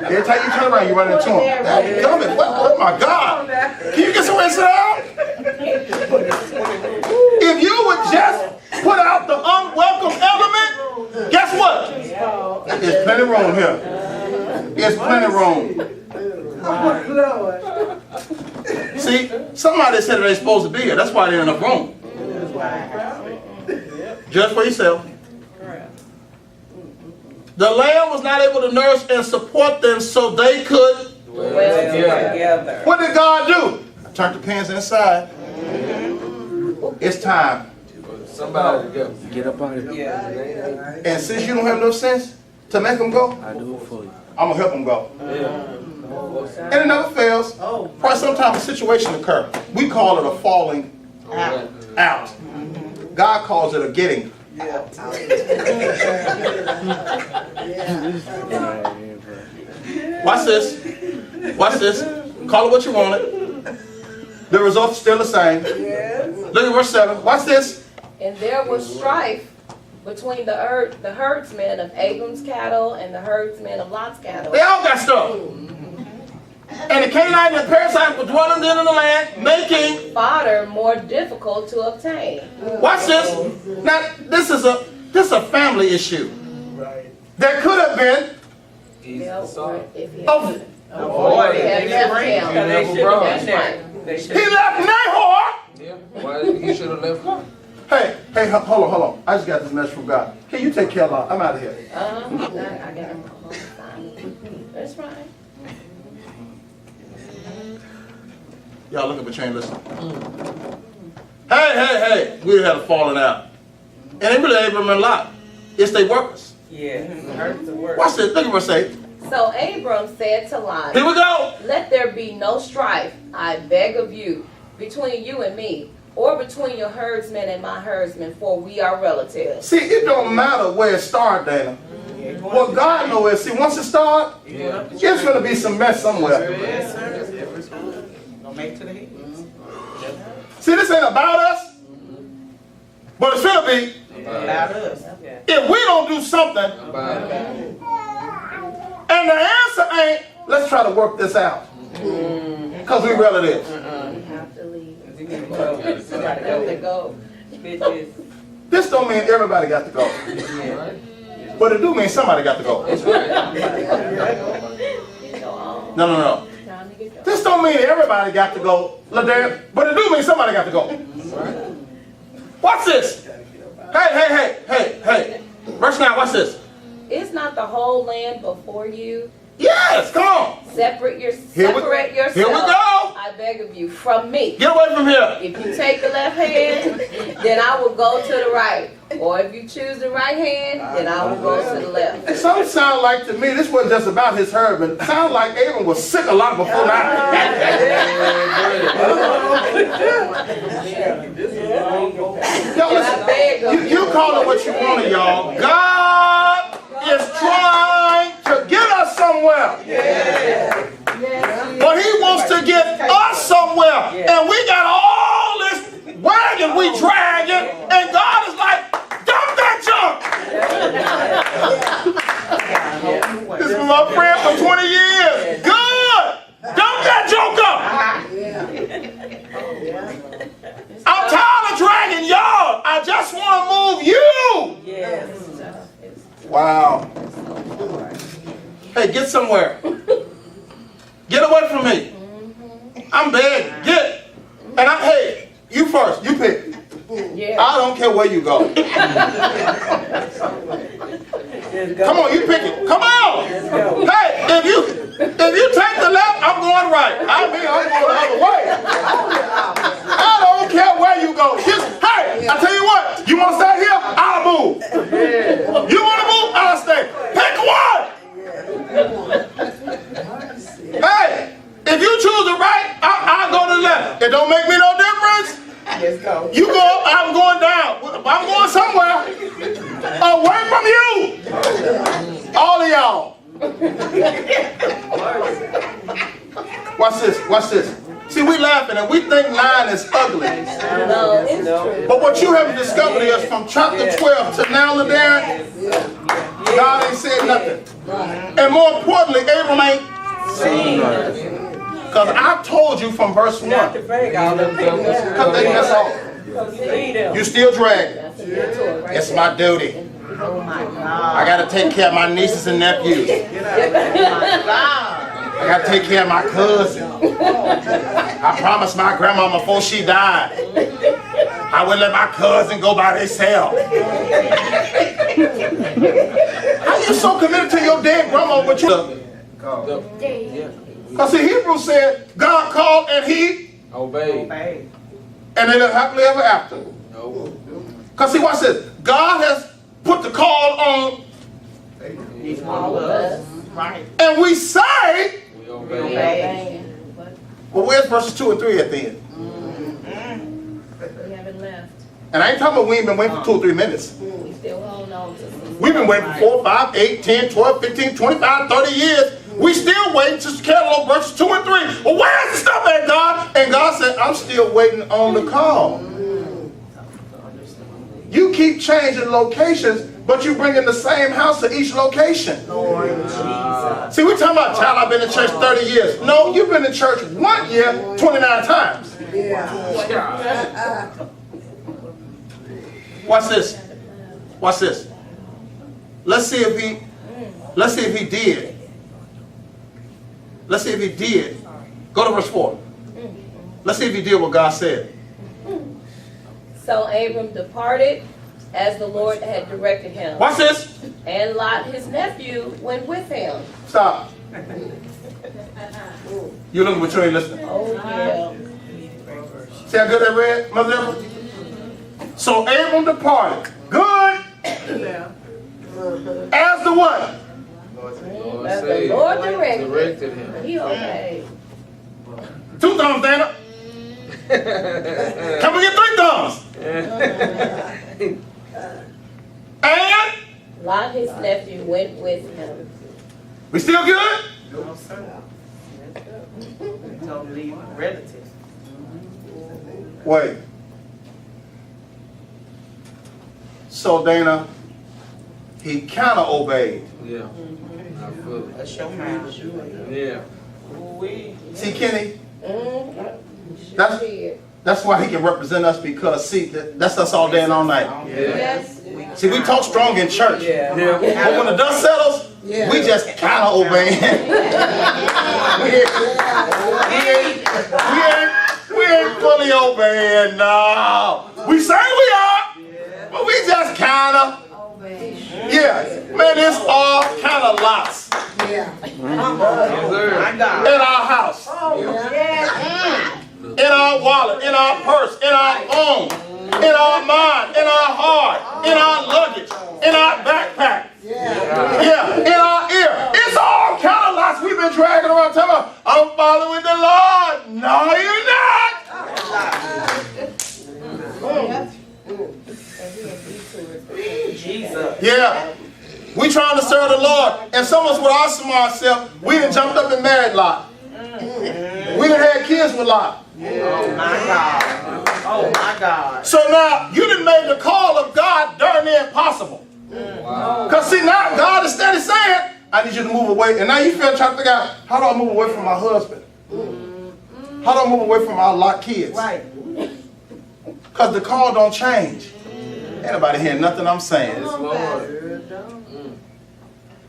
Every time you turn around, you run into them. They're coming. Oh my God. Can you get somewhere to sit down? If you would just put out the unwelcome element, guess what? There's plenty of room here. There's plenty of room. See, somebody said they're supposed to be here. That's why they're in a room. Judge for yourself. The land was not able to nourish and support them so they could dwell together. What did God do? Turn the pins inside. It's time. Somebody to go. Get up out of here. Yeah. And since you don't have enough sense to make them go, I do it for you. I'm going to help them go. Yeah. And it never fails. Probably sometimes a situation occurs. We call it a falling out. God calls it a getting. Watch this. Watch this. Call it what you want it. The result's still the same. Look at verse 7. Watch this. And there was strife between the herdsmen of Abram's cattle and the herdsmen of Lot's cattle. They all got stuff. And the Canaanites and the Perizzites were dwelling in the land, making fodder more difficult to obtain. watch this. Now this is a family issue. There could have been If he Oh. had Boy, they had didn't bring left him. him. They should have That's been right. there. They should he left Nahor. Yeah. Why he should have left? Hey, hold on. I just got this message from God. Can you take care of that? I'm out of here. I got him. That's right. Y'all look at the chain, listen. Hey. We had a falling out. And it really Abram and Lot. It's they workers. Yeah. Hurts the work. Watch this. Look at verse 8. So Abram said to Lot, Here we go. let there be no strife, I beg of you, between you and me, or between your herdsmen and my herdsmen, for we are relatives. See, it don't matter where it started, Dana. What God knows is, see, once it starts, it's going to be some mess somewhere. Don't make it to the head. See, this ain't about us, but it should be About us. if we don't do something. And the answer ain't, let's try to work this out. Because we relatives. You have to leave. You need to go. Somebody You have to go. go. Bitches. This don't mean everybody got to go. But it do mean somebody got to go. Go on. No. Time to get going. This don't mean everybody got to go, Ladare, but it do mean somebody got to go. Watch this. Hey. Verse 9, watch this. Is not the whole land before you? Yes, come on. Separate Here yourself, we go. I beg of you, from me. Get away from here. If you take the left hand, then I will go to the right. Or if you choose the right hand, then I will go to the left. Some sound like to me, this wasn't just about his herd, but it sounded like Abram was sick a lot before now. Yo, listen, you call it what you want to, y'all. God is trying to get us somewhere. But he wants to get us somewhere. And we got all this wagon we dragging, and God is like, dump that junk. This is my friend for 20 years. Good. that joker! I'm tired of dragging y'all. I just want to move you. Yes. Wow. Hey, get somewhere. Get away from me. I'm begging. Get. And hey, you first. You pick. Yeah. I don't care where you go. Come on, you pick it. Come on. Hey, if you take the left, I'm going right. I'm going the other way. I don't care where you go. Hey, I tell you what. You want to stay here? I'll move. You want to move? I'll stay. Pick one. Hey, if you choose the right, I'll go to the left. It don't make me no difference. Let's go. You go up, I'm going down. I'm going somewhere. Away from you. All of y'all. Watch this. Watch this. See, we laughing and we think lying is ugly. No, it's true. But what you haven't discovered is from chapter 12 to now, Darren, God ain't said nothing. And more importantly, Abram ain't seen nothing. Because I told you from verse 1. Cut that's all. You still dragging. It's my duty. Oh my God. I got to take care of my nieces and nephews. I got to take care of my cousin. I promised my grandma before she died I wouldn't let my cousin go by themselves. How you so committed to your dead grandma but you? Because the Hebrew said God called and he obeyed. And they live happily ever after. No. Because see, watch this. God has put the call on All of us. Right. and we say, We obey. well, where's verses 2 and 3 at the end? We haven't left. And I ain't talking about we ain't been waiting for 2 or 3 minutes. We still hold on to some. We've been waiting for 4, 5, 8, 10, 12, 15, 25, 30 years. We still waiting to catalog verses 2 and 3. Well, where's the stuff at, God? And God said, I'm still waiting on the call. You keep changing locations, but you bring in the same house to each location. Lord Jesus. See, we're talking about, child, I've been in church 30 years. No, you've been in church 1 year, 29 times. Watch this. Watch this. Let's see if he did. Let's see if he did. Go to verse 4. Let's see if he did what God said. So Abram departed as the Lord had directed him. Watch this. And Lot, his nephew, went with him. Stop. You looking what you ain't listening. Oh, yeah. See how good I read, Mother Deborah? So Abram departed. Good. As the what? As the Lord directed him. He obeyed. 2 thumbs, Dana. Can we get 3 thumbs? And Lot, his nephew, went with him. we still good? No, sir. Don't leave relatives. Wait. So Dana, he kind of obeyed. Yeah. I feel it. That's your mouth. Yeah. Ooh-wee. See, Kenny, That's that's why he can represent us because, see, that's us all day and all night. Yes. See, we talk strong in church. Yeah. But when the dust settles, we just kind of obey. we ain't fully obeying, no. We say we are, but we just kind of. Yeah, man, it's all kind of lots Yes, sir. My God. in our house, in our wallet, in our purse, in our home, in our mind, in our heart, in our luggage, in our backpack. Yeah, in our ear. It's all kind of lots we've been dragging around telling us, I'm following the Lord. No, you're not. Jesus. Yeah. We trying to serve the Lord. And some of us with our smart self, we done jumped up and married Lot. We done had kids with Lot. Oh my God. Oh my God. So now, you done made the call of God darn near impossible. Because see, now God is steady saying, I need you to move away. And now you feel trying to figure out, how do I move away from my husband? How do I move away from our locked kids? Right. Because the call don't change. Ain't nobody hearing nothing I'm saying. Yes, Lord.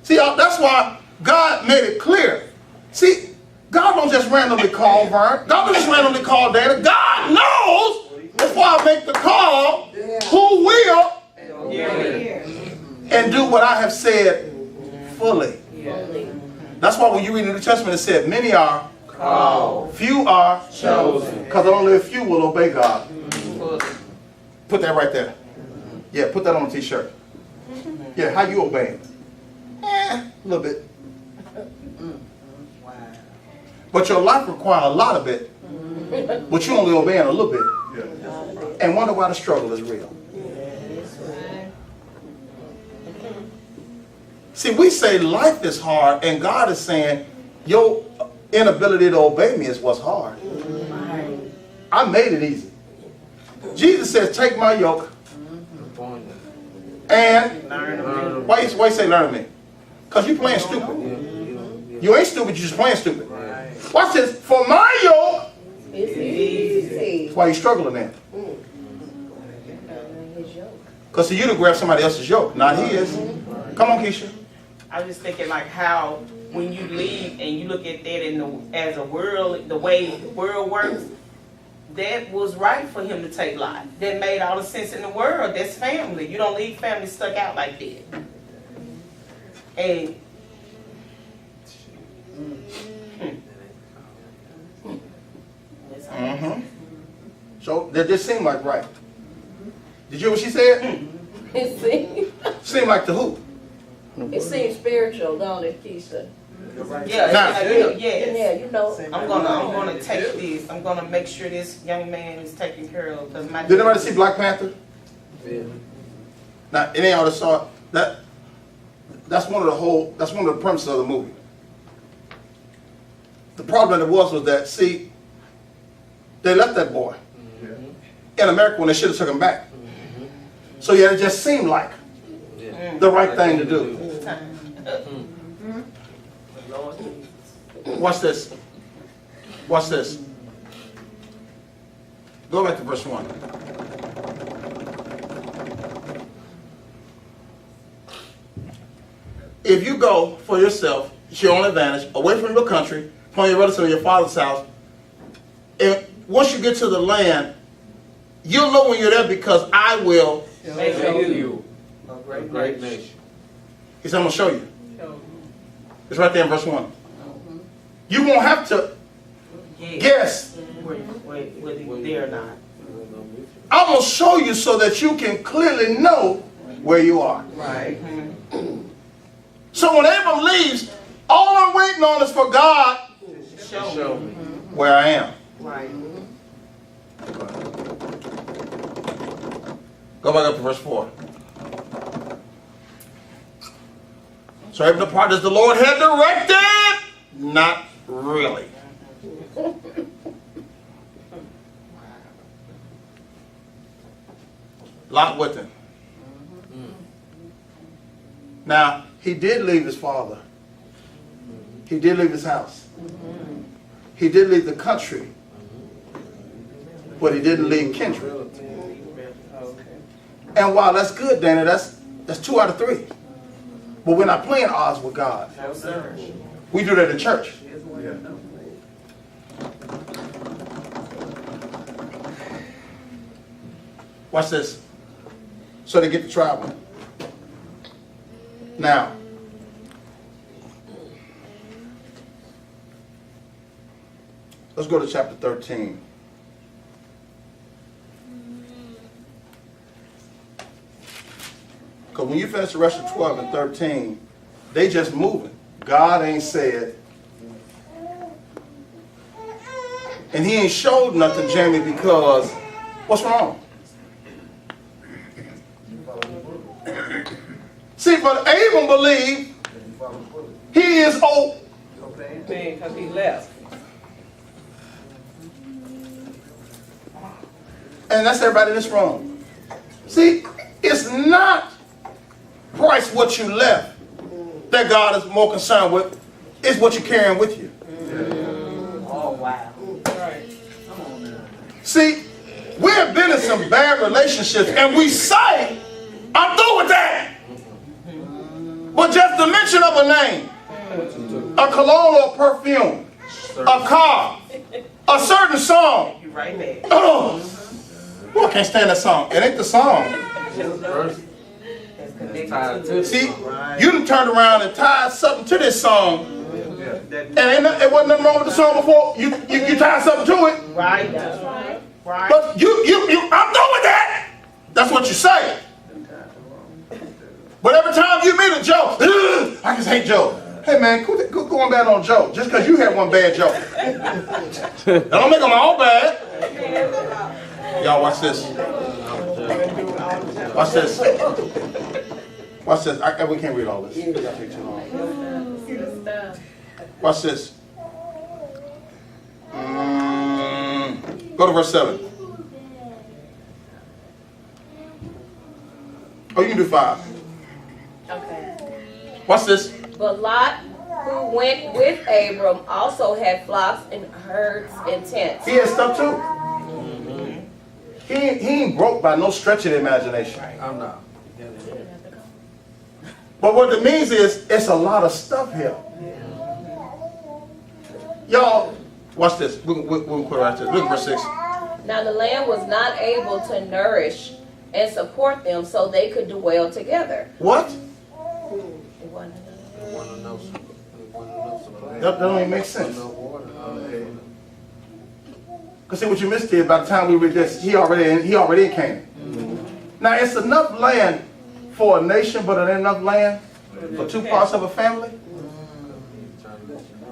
See, that's why God made it clear. See, God don't just randomly call Vern. God don't just randomly call Dana. God knows before I make the call who will and do what I have said fully. That's why when you read in the New Testament, it said, many are called, few are chosen. Because only a few will obey God. Put that right there. Yeah, put that on a t-shirt. Yeah, how you obeying? A little bit. But your life requires a lot of it. But you only obeying a little bit. And wonder why the struggle is real. See, we say life is hard, and God is saying your inability to obey me is what's hard. I made it easy. Jesus says, take my yoke and why you say learn me? Because you're playing stupid. You ain't stupid, you're just playing stupid. Watch this. For my yoke, It's easy. why you struggling then? Because you to grab somebody else's yoke, not his. Come on, Keisha. I was just thinking like how when you leave and you look at that as a world, the way the world works, that was right for him to take life. That made all the sense in the world. That's family. You don't leave family stuck out like that. And So that just seemed like right. Did you hear what she said? Seemed like the who? It seems spiritual, don't it, Keisha? yeah, Now- Yeah, you know. I'm gonna take this. I'm gonna make sure this young man is taken care of because my. Did anybody see Black Panther? Yeah. Now, any of y'all that saw it, that's one of the premises of the movie. The problem that was that, see, they left that boy in America when they should have took him back. So yeah, it just seemed like the right thing to do. Watch this. Watch this. Go back to verse 1. If you go for yourself, it's your own advantage, away from your country, from your relatives or your father's house, and once you get to the land, you'll know when you're there because I will. Make you a great nation. He said, I'm going to show you. It's right there in verse 1. You won't have to guess. Whether you there or not. I'm going to show you so that you can clearly know where you are. Right. So when Abram leaves, all I'm waiting on is for God Show me. where I am. Right. Go back up to verse 4. So Abram departed as the Lord had directed. Not really. Lot with him. Now, he did leave his father. He did leave his house. He did leave the country. But he didn't leave kindred. And while that's good, Dana, that's 2 out of 3. But we're not playing odds with God. No, sir. We do that in church. Watch this. So they get to travel. Now, let's go to chapter 13. Because when you finish the rest of 12 and 13, they just moving. God ain't said. And he ain't showed nothing, Jamie, because what's wrong? See, but Abram believed he is old. Because he left. And that's everybody in this room. See, it's not price what you left that God is more concerned with. It's what you're carrying with you. Oh, Wow. See, we have been in some bad relationships and we say, I'm through with that. But just the mention of a name, a cologne or a perfume, a car, a certain song. You right there. Oh, I can't stand that song. It ain't the song. That's connected to See, you done turned around and tied something to this song, and it wasn't nothing wrong with the song before. You tied something to it. Right. That's right. Right. But I'm done with that. That's what you say. But every time you meet a joke, I just hate Joe. Hey man, quit going bad on Joe. Just because you had one bad joke. That don't make them all bad. Y'all watch this. Watch this. Watch this. We can't read all this. That'll take too long. Watch this. Go to verse 7. Oh, you can do 5. Okay. Watch this. But Lot, who went with Abram, also had flocks and herds and tents. He had stuff too. He ain't broke by no stretch of the imagination. I'm not. But what it means is, it's a lot of stuff here. Y'all, watch this. We'll quit right there. Look at verse 6. Now the land was not able to nourish and support them, so they could dwell together. What? It wasn't enough. That don't even make sense. Because see what you missed here, by the time we read this, he already in Canaan. Now it's enough land for a nation, but it ain't enough land for 2 parts of a family?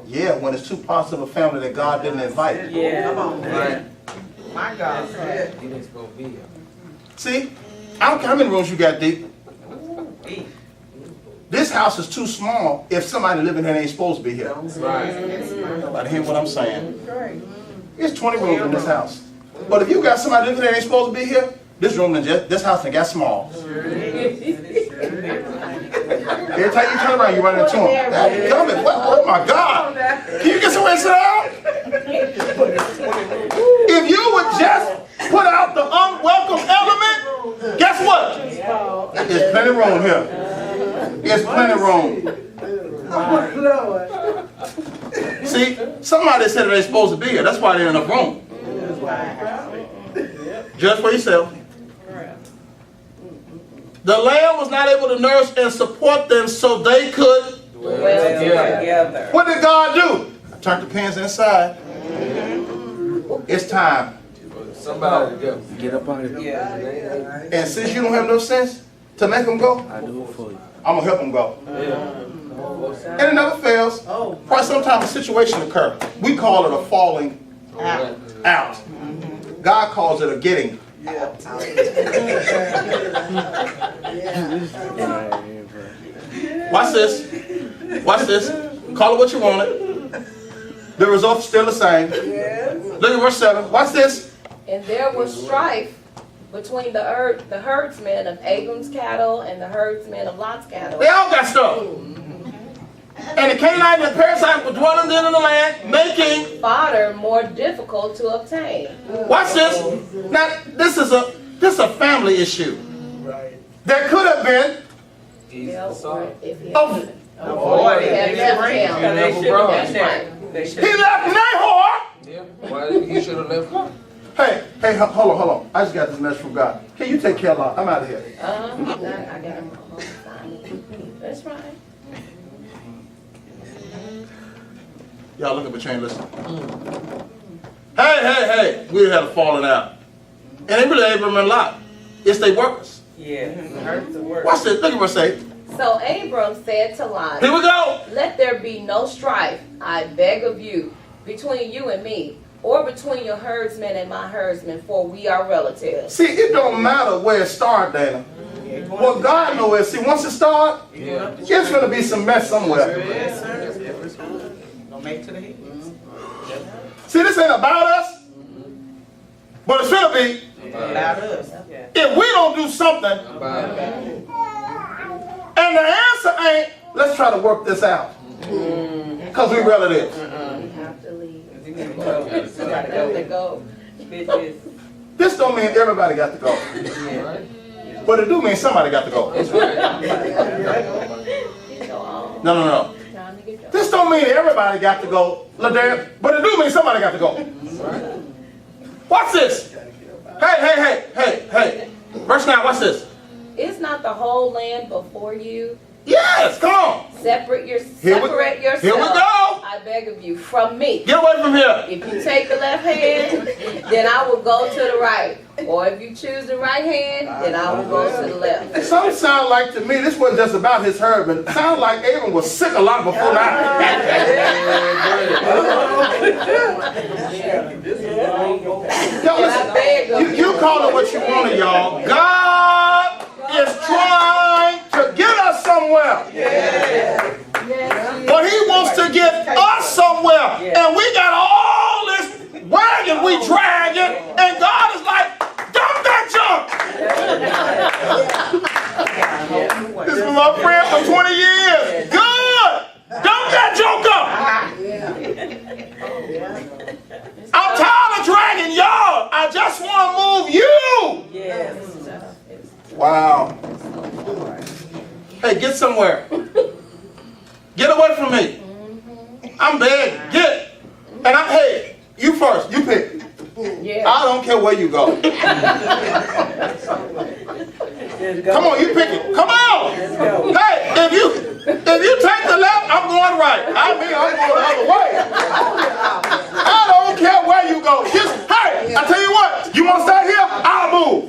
Yeah, when it's 2 parts of a family that God didn't invite. Yeah. Come on, man. My God. See, I don't care how many rooms you got deep. This house is too small if somebody living here ain't supposed to be here. Nobody hear what I'm saying? There's 20 rooms in this house. But if you got somebody living here that ain't supposed to be here, this house done got small. Every time you turn around, you run into them. Oh my God! Can you get somewhere and sit down? If you would just put out the unwelcome element, guess what? There's plenty of room here. There's plenty of room. See, somebody said they're supposed to be here. That's why they're in a room. Just for yourself. The land was not able to nourish and support them so they could Dwell together. What did God do? Turn the pins inside. It's time. Somebody get up on it. Yeah. And since you don't have no sense to make them go, I do it for you. I'm going to help them go. And it never fails. Probably sometimes a situation occurs. We call it a falling out. God calls it a getting out. Watch this. Watch this. Call it what you want it. The result's still the same. Look at verse 7. Watch this. And there was strife between the herdsmen of Abram's cattle and the herdsmen of Lot's cattle. They all got stuff. And the Canaanites and the Perizzites were dwelling in the land, making fodder more difficult to obtain. Watch this. Now, this is a family issue. There could have been If he had Oh. avoided had left him. That's right. he left Nahor. Yeah. Why he should have left? Hey, hold on. I just got this message from God. Can you take care of Lot? I'm out of here. I got him. That's right. Y'all look at the chain, listen. Hey. We had a falling out. And it really Abram and Lot. It's they workers. Yeah. Hurt the word. Watch this. Look at verse 8. So Abram said to Lot, Here we go. let there be no strife, I beg of you, between you and me, or between your herdsmen and my herdsmen, for we are relatives. See, it don't matter where it started, Dana. What God knows is, see, once it starts, there's going to be some mess somewhere. Don't make it to the head. See, this ain't about us, but it's going to be About us. Yeah. if we don't do something. And the answer ain't, let's try to work this out. Because we relatives. You have to leave. Somebody got to go. This don't mean everybody got to go. But it do mean somebody got to go. Get your own. No. Time to get your This don't mean everybody got to go, LaDare, but it do mean somebody got to go. Watch this. Hey. Verse 9, watch this. Is not the whole land before you? Yes, come on. Separate yourself. Here we go. I beg of you, from me. Get away from here. If you take the left hand, then I will go to the right. Or if you choose the right hand, then I will go to the left. Some sound like to me, this wasn't just about his herd, but it sounded like Abram was sick a lot before now. Yo, listen, you call it what you want to, y'all. God is trying to get us somewhere. But he wants to get us somewhere. And we got all this wagon we dragging, and God is like, dump that junk. This was my friend for 20 years. Good. Dump that junk up. I'm tired of dragging y'all. I just want to move you. Wow. Hey, get somewhere. Get away from me. I'm begging. Get. And hey, you first. You pick. Yeah. I don't care where you go. Come on, you pick it. Come on. Hey, if you take the left, I'm going right. I mean, I'm going the other way. I don't care where you go. Hey, I tell you what. You want to stay here? I'll move.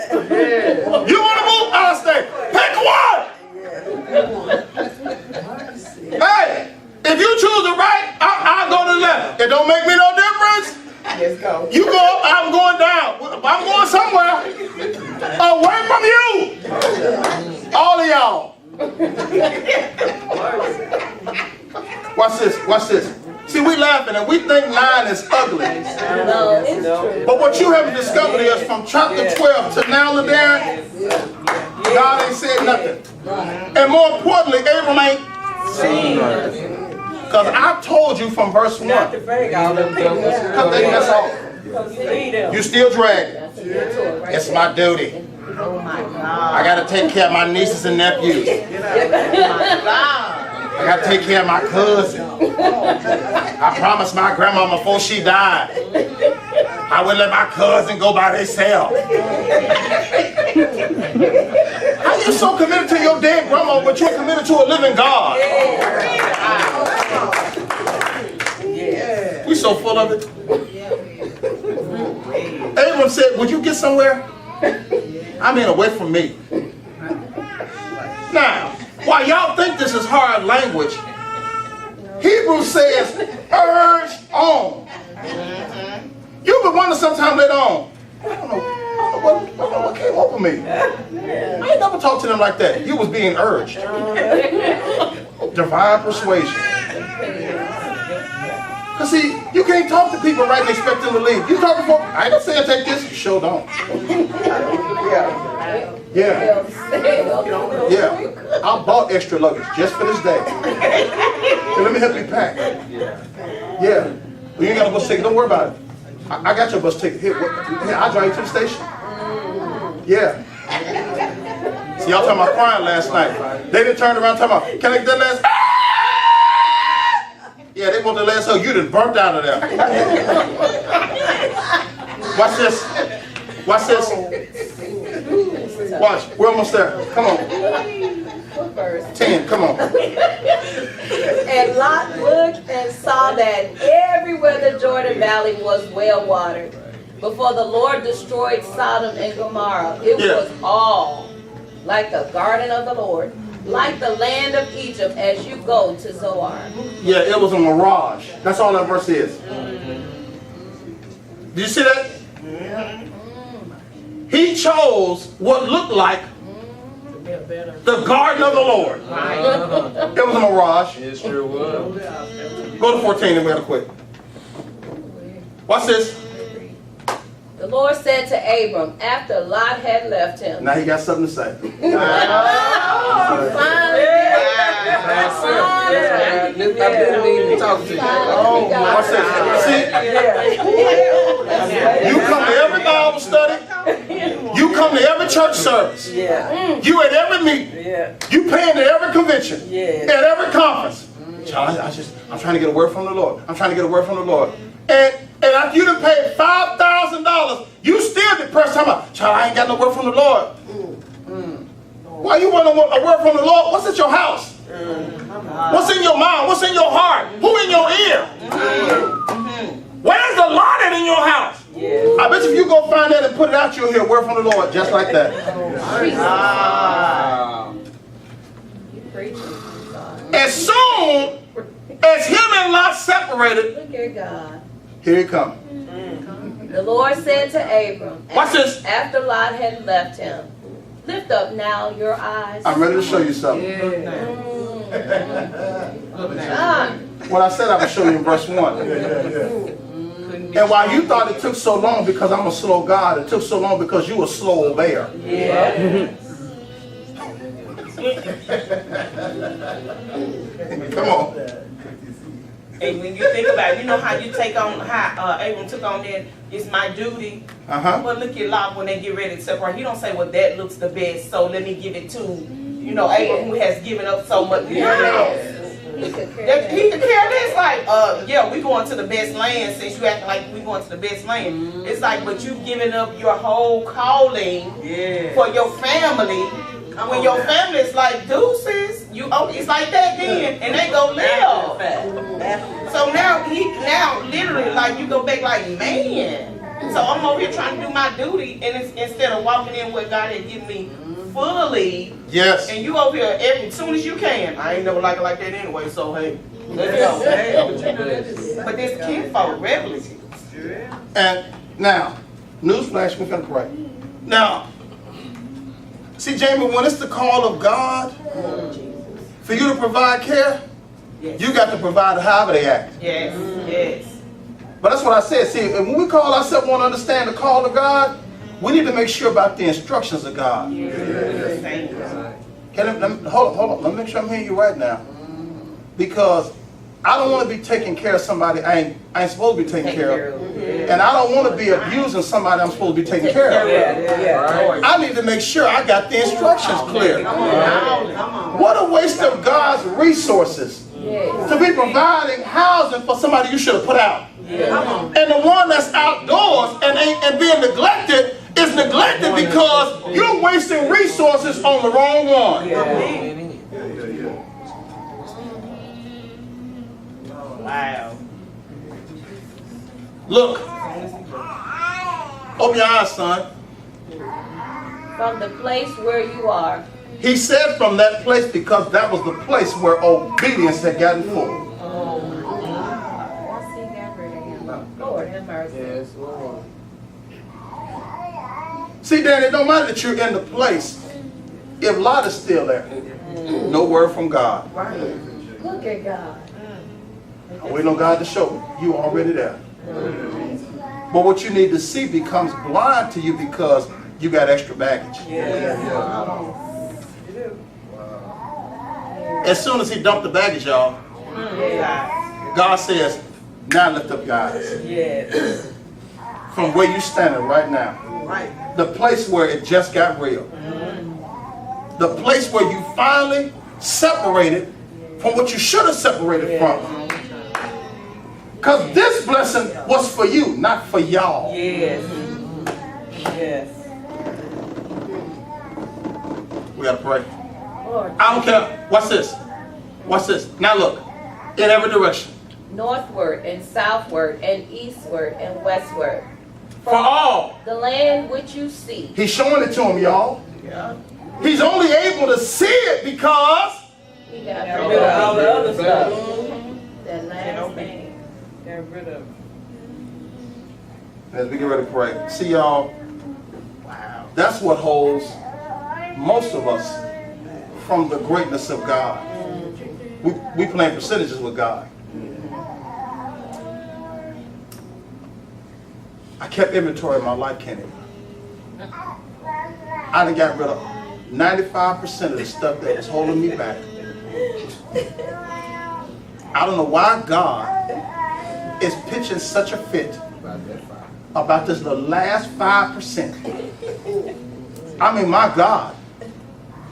You want to move? I'll stay. Pick one. Hey, if you choose the right, I'll go to the left. It don't make me no difference. Let's go. You go, I'm going down. I'm going somewhere. Away from you. All of y'all. Watch this. See, we laughing and we think lying is ugly. No, it's true. But what you haven't discovered is from chapter 12 to now, LaDare, God ain't said nothing. And more importantly, Abram ain't seen nothing. Because I told you from verse 1. Cut that mess off. You still dragging. It's my duty. Oh my God. I got to take care of my nieces and nephews. I got to take care of my cousin. I promised my grandma before she died I wouldn't let my cousin go by themselves. How you so committed to your dead grandma, but you're committed to a living God? We so full of it. Abram said, would you get somewhere? I mean, away from me. Now, while y'all think this is hard language, Hebrews says, urge on. You've been wondering sometime later on, I don't know what came over me. I ain't never talked to them like that. You was being urged. Divine persuasion. Because see, you can't talk to people right and expect them to leave. You talk before, I ain't saying take this, you sure don't. Yeah. I bought extra luggage just for this day. So let me help you pack. Yeah. Well, you ain't got a bus ticket, don't worry about it. I got your bus ticket. Here, I'll drive you to the station. Yeah. See, y'all talking about crying last night. They didn't turn around talking about, can I get that last? Yeah, they want the last hug. You done burnt out of there. Watch this. Watch this. Watch. We're almost there. Come on. 10. Come on. And Lot looked and saw that everywhere the Jordan Valley was well watered. Before the Lord destroyed Sodom and Gomorrah, it was all like the garden of the Lord, like the land of Egypt as you go to Zoar. Yeah, it was a mirage. That's all that verse is. Did you see that? He chose what looked like the garden of the Lord. It was a mirage. It sure was. Go to 14 and we gotta quit. Watch this. The Lord said to Abram, after Lot had left him. Now he got something to say. Oh, finally. I've been meaning to talk to you. Watch this. See, You come to every Bible study. You come to every church service. Yeah. You at every meeting. Yeah. You paying at every convention. Yeah. At every conference. Child, I'm trying to get a word from the Lord. I'm trying to get a word from the Lord. And after you done paid $5,000, you still depressed. Talking about, child, I ain't got no word from the Lord. Why you want a word from the Lord? What's at your house? What's in your mind? What's in your heart? Who in your ear? Where's the Lord in your house? I bet you if you go find that and put it out, you'll hear a word from the Lord just like that. You preaching. As soon as him and Lot separated, Look at God. here he come. The Lord said to Abram, Watch this. after Lot had left him, lift up now your eyes. I'm ready to show you something. Ah, What I said I would show you in verse 1. And while you thought it took so long because I'm a slow God, it took so long because you a slow obeyer. Come on. And when you think about it, you know how you take on, how Abram took on that, it's my duty. Uh-huh. But look at Lot when they get ready to separate. He don't say, well, that looks the best, so let me give it to, Abram who has given up so much. yes. He could care He could care less, like, yeah, we going to the best land since you acting like we going to the best land. It's like, but you giving up your whole calling for your family. When your family is like deuces, it's like that then, and they go live. So now literally like you go back like, man. So I'm over here trying to do my duty, and instead of walking in what God had given me fully. Yes. And you over here as soon as you can. I ain't never like it like that anyway, so hey, let's go. But this kinfolk revelry. And now, newsflash, we're gonna pray. Now, see, Jamie, when it's the call of God for you to provide care, you got to provide however they act. Yes, yes. But that's what I said. See, when we call ourselves want to understand the call of God, we need to make sure about the instructions of God. Hold on. Let me make sure I'm hearing you right now. Because I don't want to be taking care of somebody I ain't supposed to be taking care of. And I don't want to be abusing somebody I'm supposed to be taking care of. I need to make sure I got the instructions clear. What a waste of God's resources to be providing housing for somebody you should have put out. And the one that's outdoors and being neglected is neglected because you're wasting resources on the wrong one. Wow. Look. Open your eyes, son. From the place where you are. He said from that place because that was the place where obedience had gotten full. Lord have mercy. Yes, Lord. See, Dan, it don't matter that you're in the place. If Lot is still there, no word from God. Look at God. I'm waiting on God to show me. You already there. But what you need to see becomes blind to you because you got extra baggage. As soon as he dumped the baggage, y'all, God says, now lift up your eyes. From where you standing right now. The place where it just got real. The place where you finally separated from what you should have separated from. Because this blessing was for you, not for y'all. We got to pray. Lord. I don't care. Watch this. Watch this. Now look. In every direction. Northward and southward and eastward and westward. For all. The land which you see. He's showing it to him, y'all. He's only able to see it because He got rid of all the other stuff. That last thing. Got rid of. as we get ready to pray. See, y'all, that's what holds most of us from the greatness of God. We playing percentages with God. I kept inventory of my life, Kenny. I done got rid of 95% of the stuff that was holding me back. I don't know why God is pitching such a fit About that fire. about this the last 5%. I mean, my God.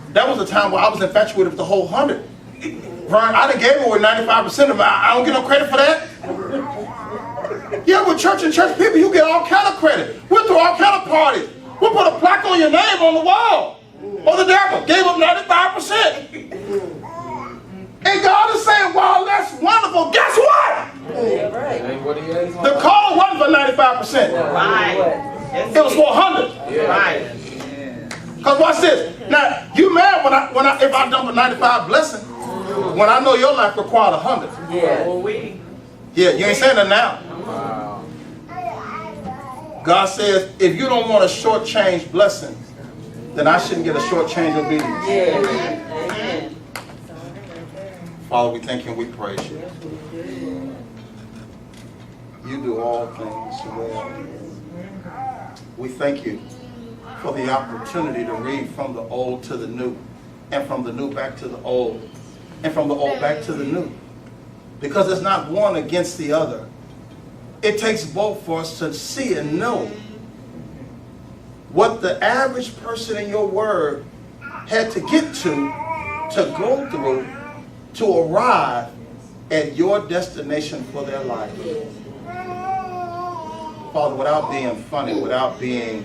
That was a time where I was infatuated with the whole 100. Brian, I done gave away 95% of it. I don't get no credit for that. Yeah, with church and church people, you get all kind of credit. We'll throw all kind of parties. We'll put a plaque on your name on the wall. Or the devil gave up 95%. And God is saying, wow, that's wonderful. Guess what? That ain't what he is. The call wasn't for 95%. Right. It was for 100. Yeah. Right. Because watch this. Now, you mad if I dump a 95 blessing, when I know your life required 100. Yeah. Well, we. Yeah, you ain't saying that now. Wow. God says, if you don't want a shortchange blessing, then I shouldn't get a shortchange obedience. Yeah. Father, we thank you and we praise you. You do all things well. We thank you for the opportunity to read from the old to the new, and from the new back to the old, and from the old back to the new. Because it's not one against the other. It takes both for us to see and know what the average person in your word had to get to go through, to arrive at your destination for their life. Father, without being funny, without being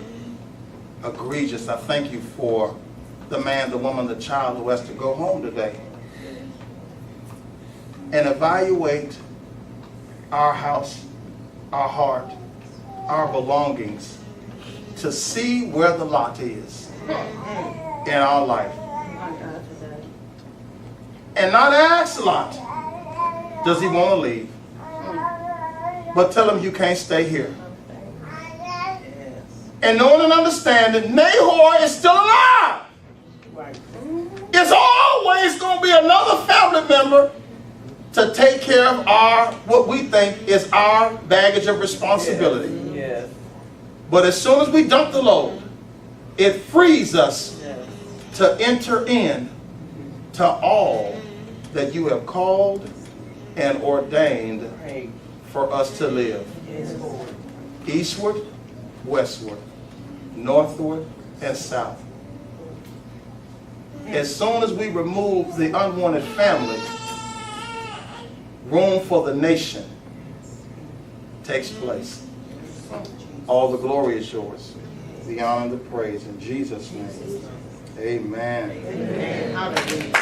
egregious, I thank you for the man, the woman, the child who has to go home today and evaluate our house, our heart, our belongings, to see where the lot is in our life. And not ask Lot, does he want to leave? But tell him you can't stay here. And knowing and understanding, Nahor is still alive. It's always going to be another family member to take care of what we think is our baggage of responsibility. Yes. But as soon as we dump the load, it frees us to enter in to all that you have called and ordained for us to live. Eastward, westward, northward, and south. As soon as we remove the unwanted family, room for the nation takes place. All the glory is yours. The honor and the praise in Jesus' name. Amen. Hallelujah.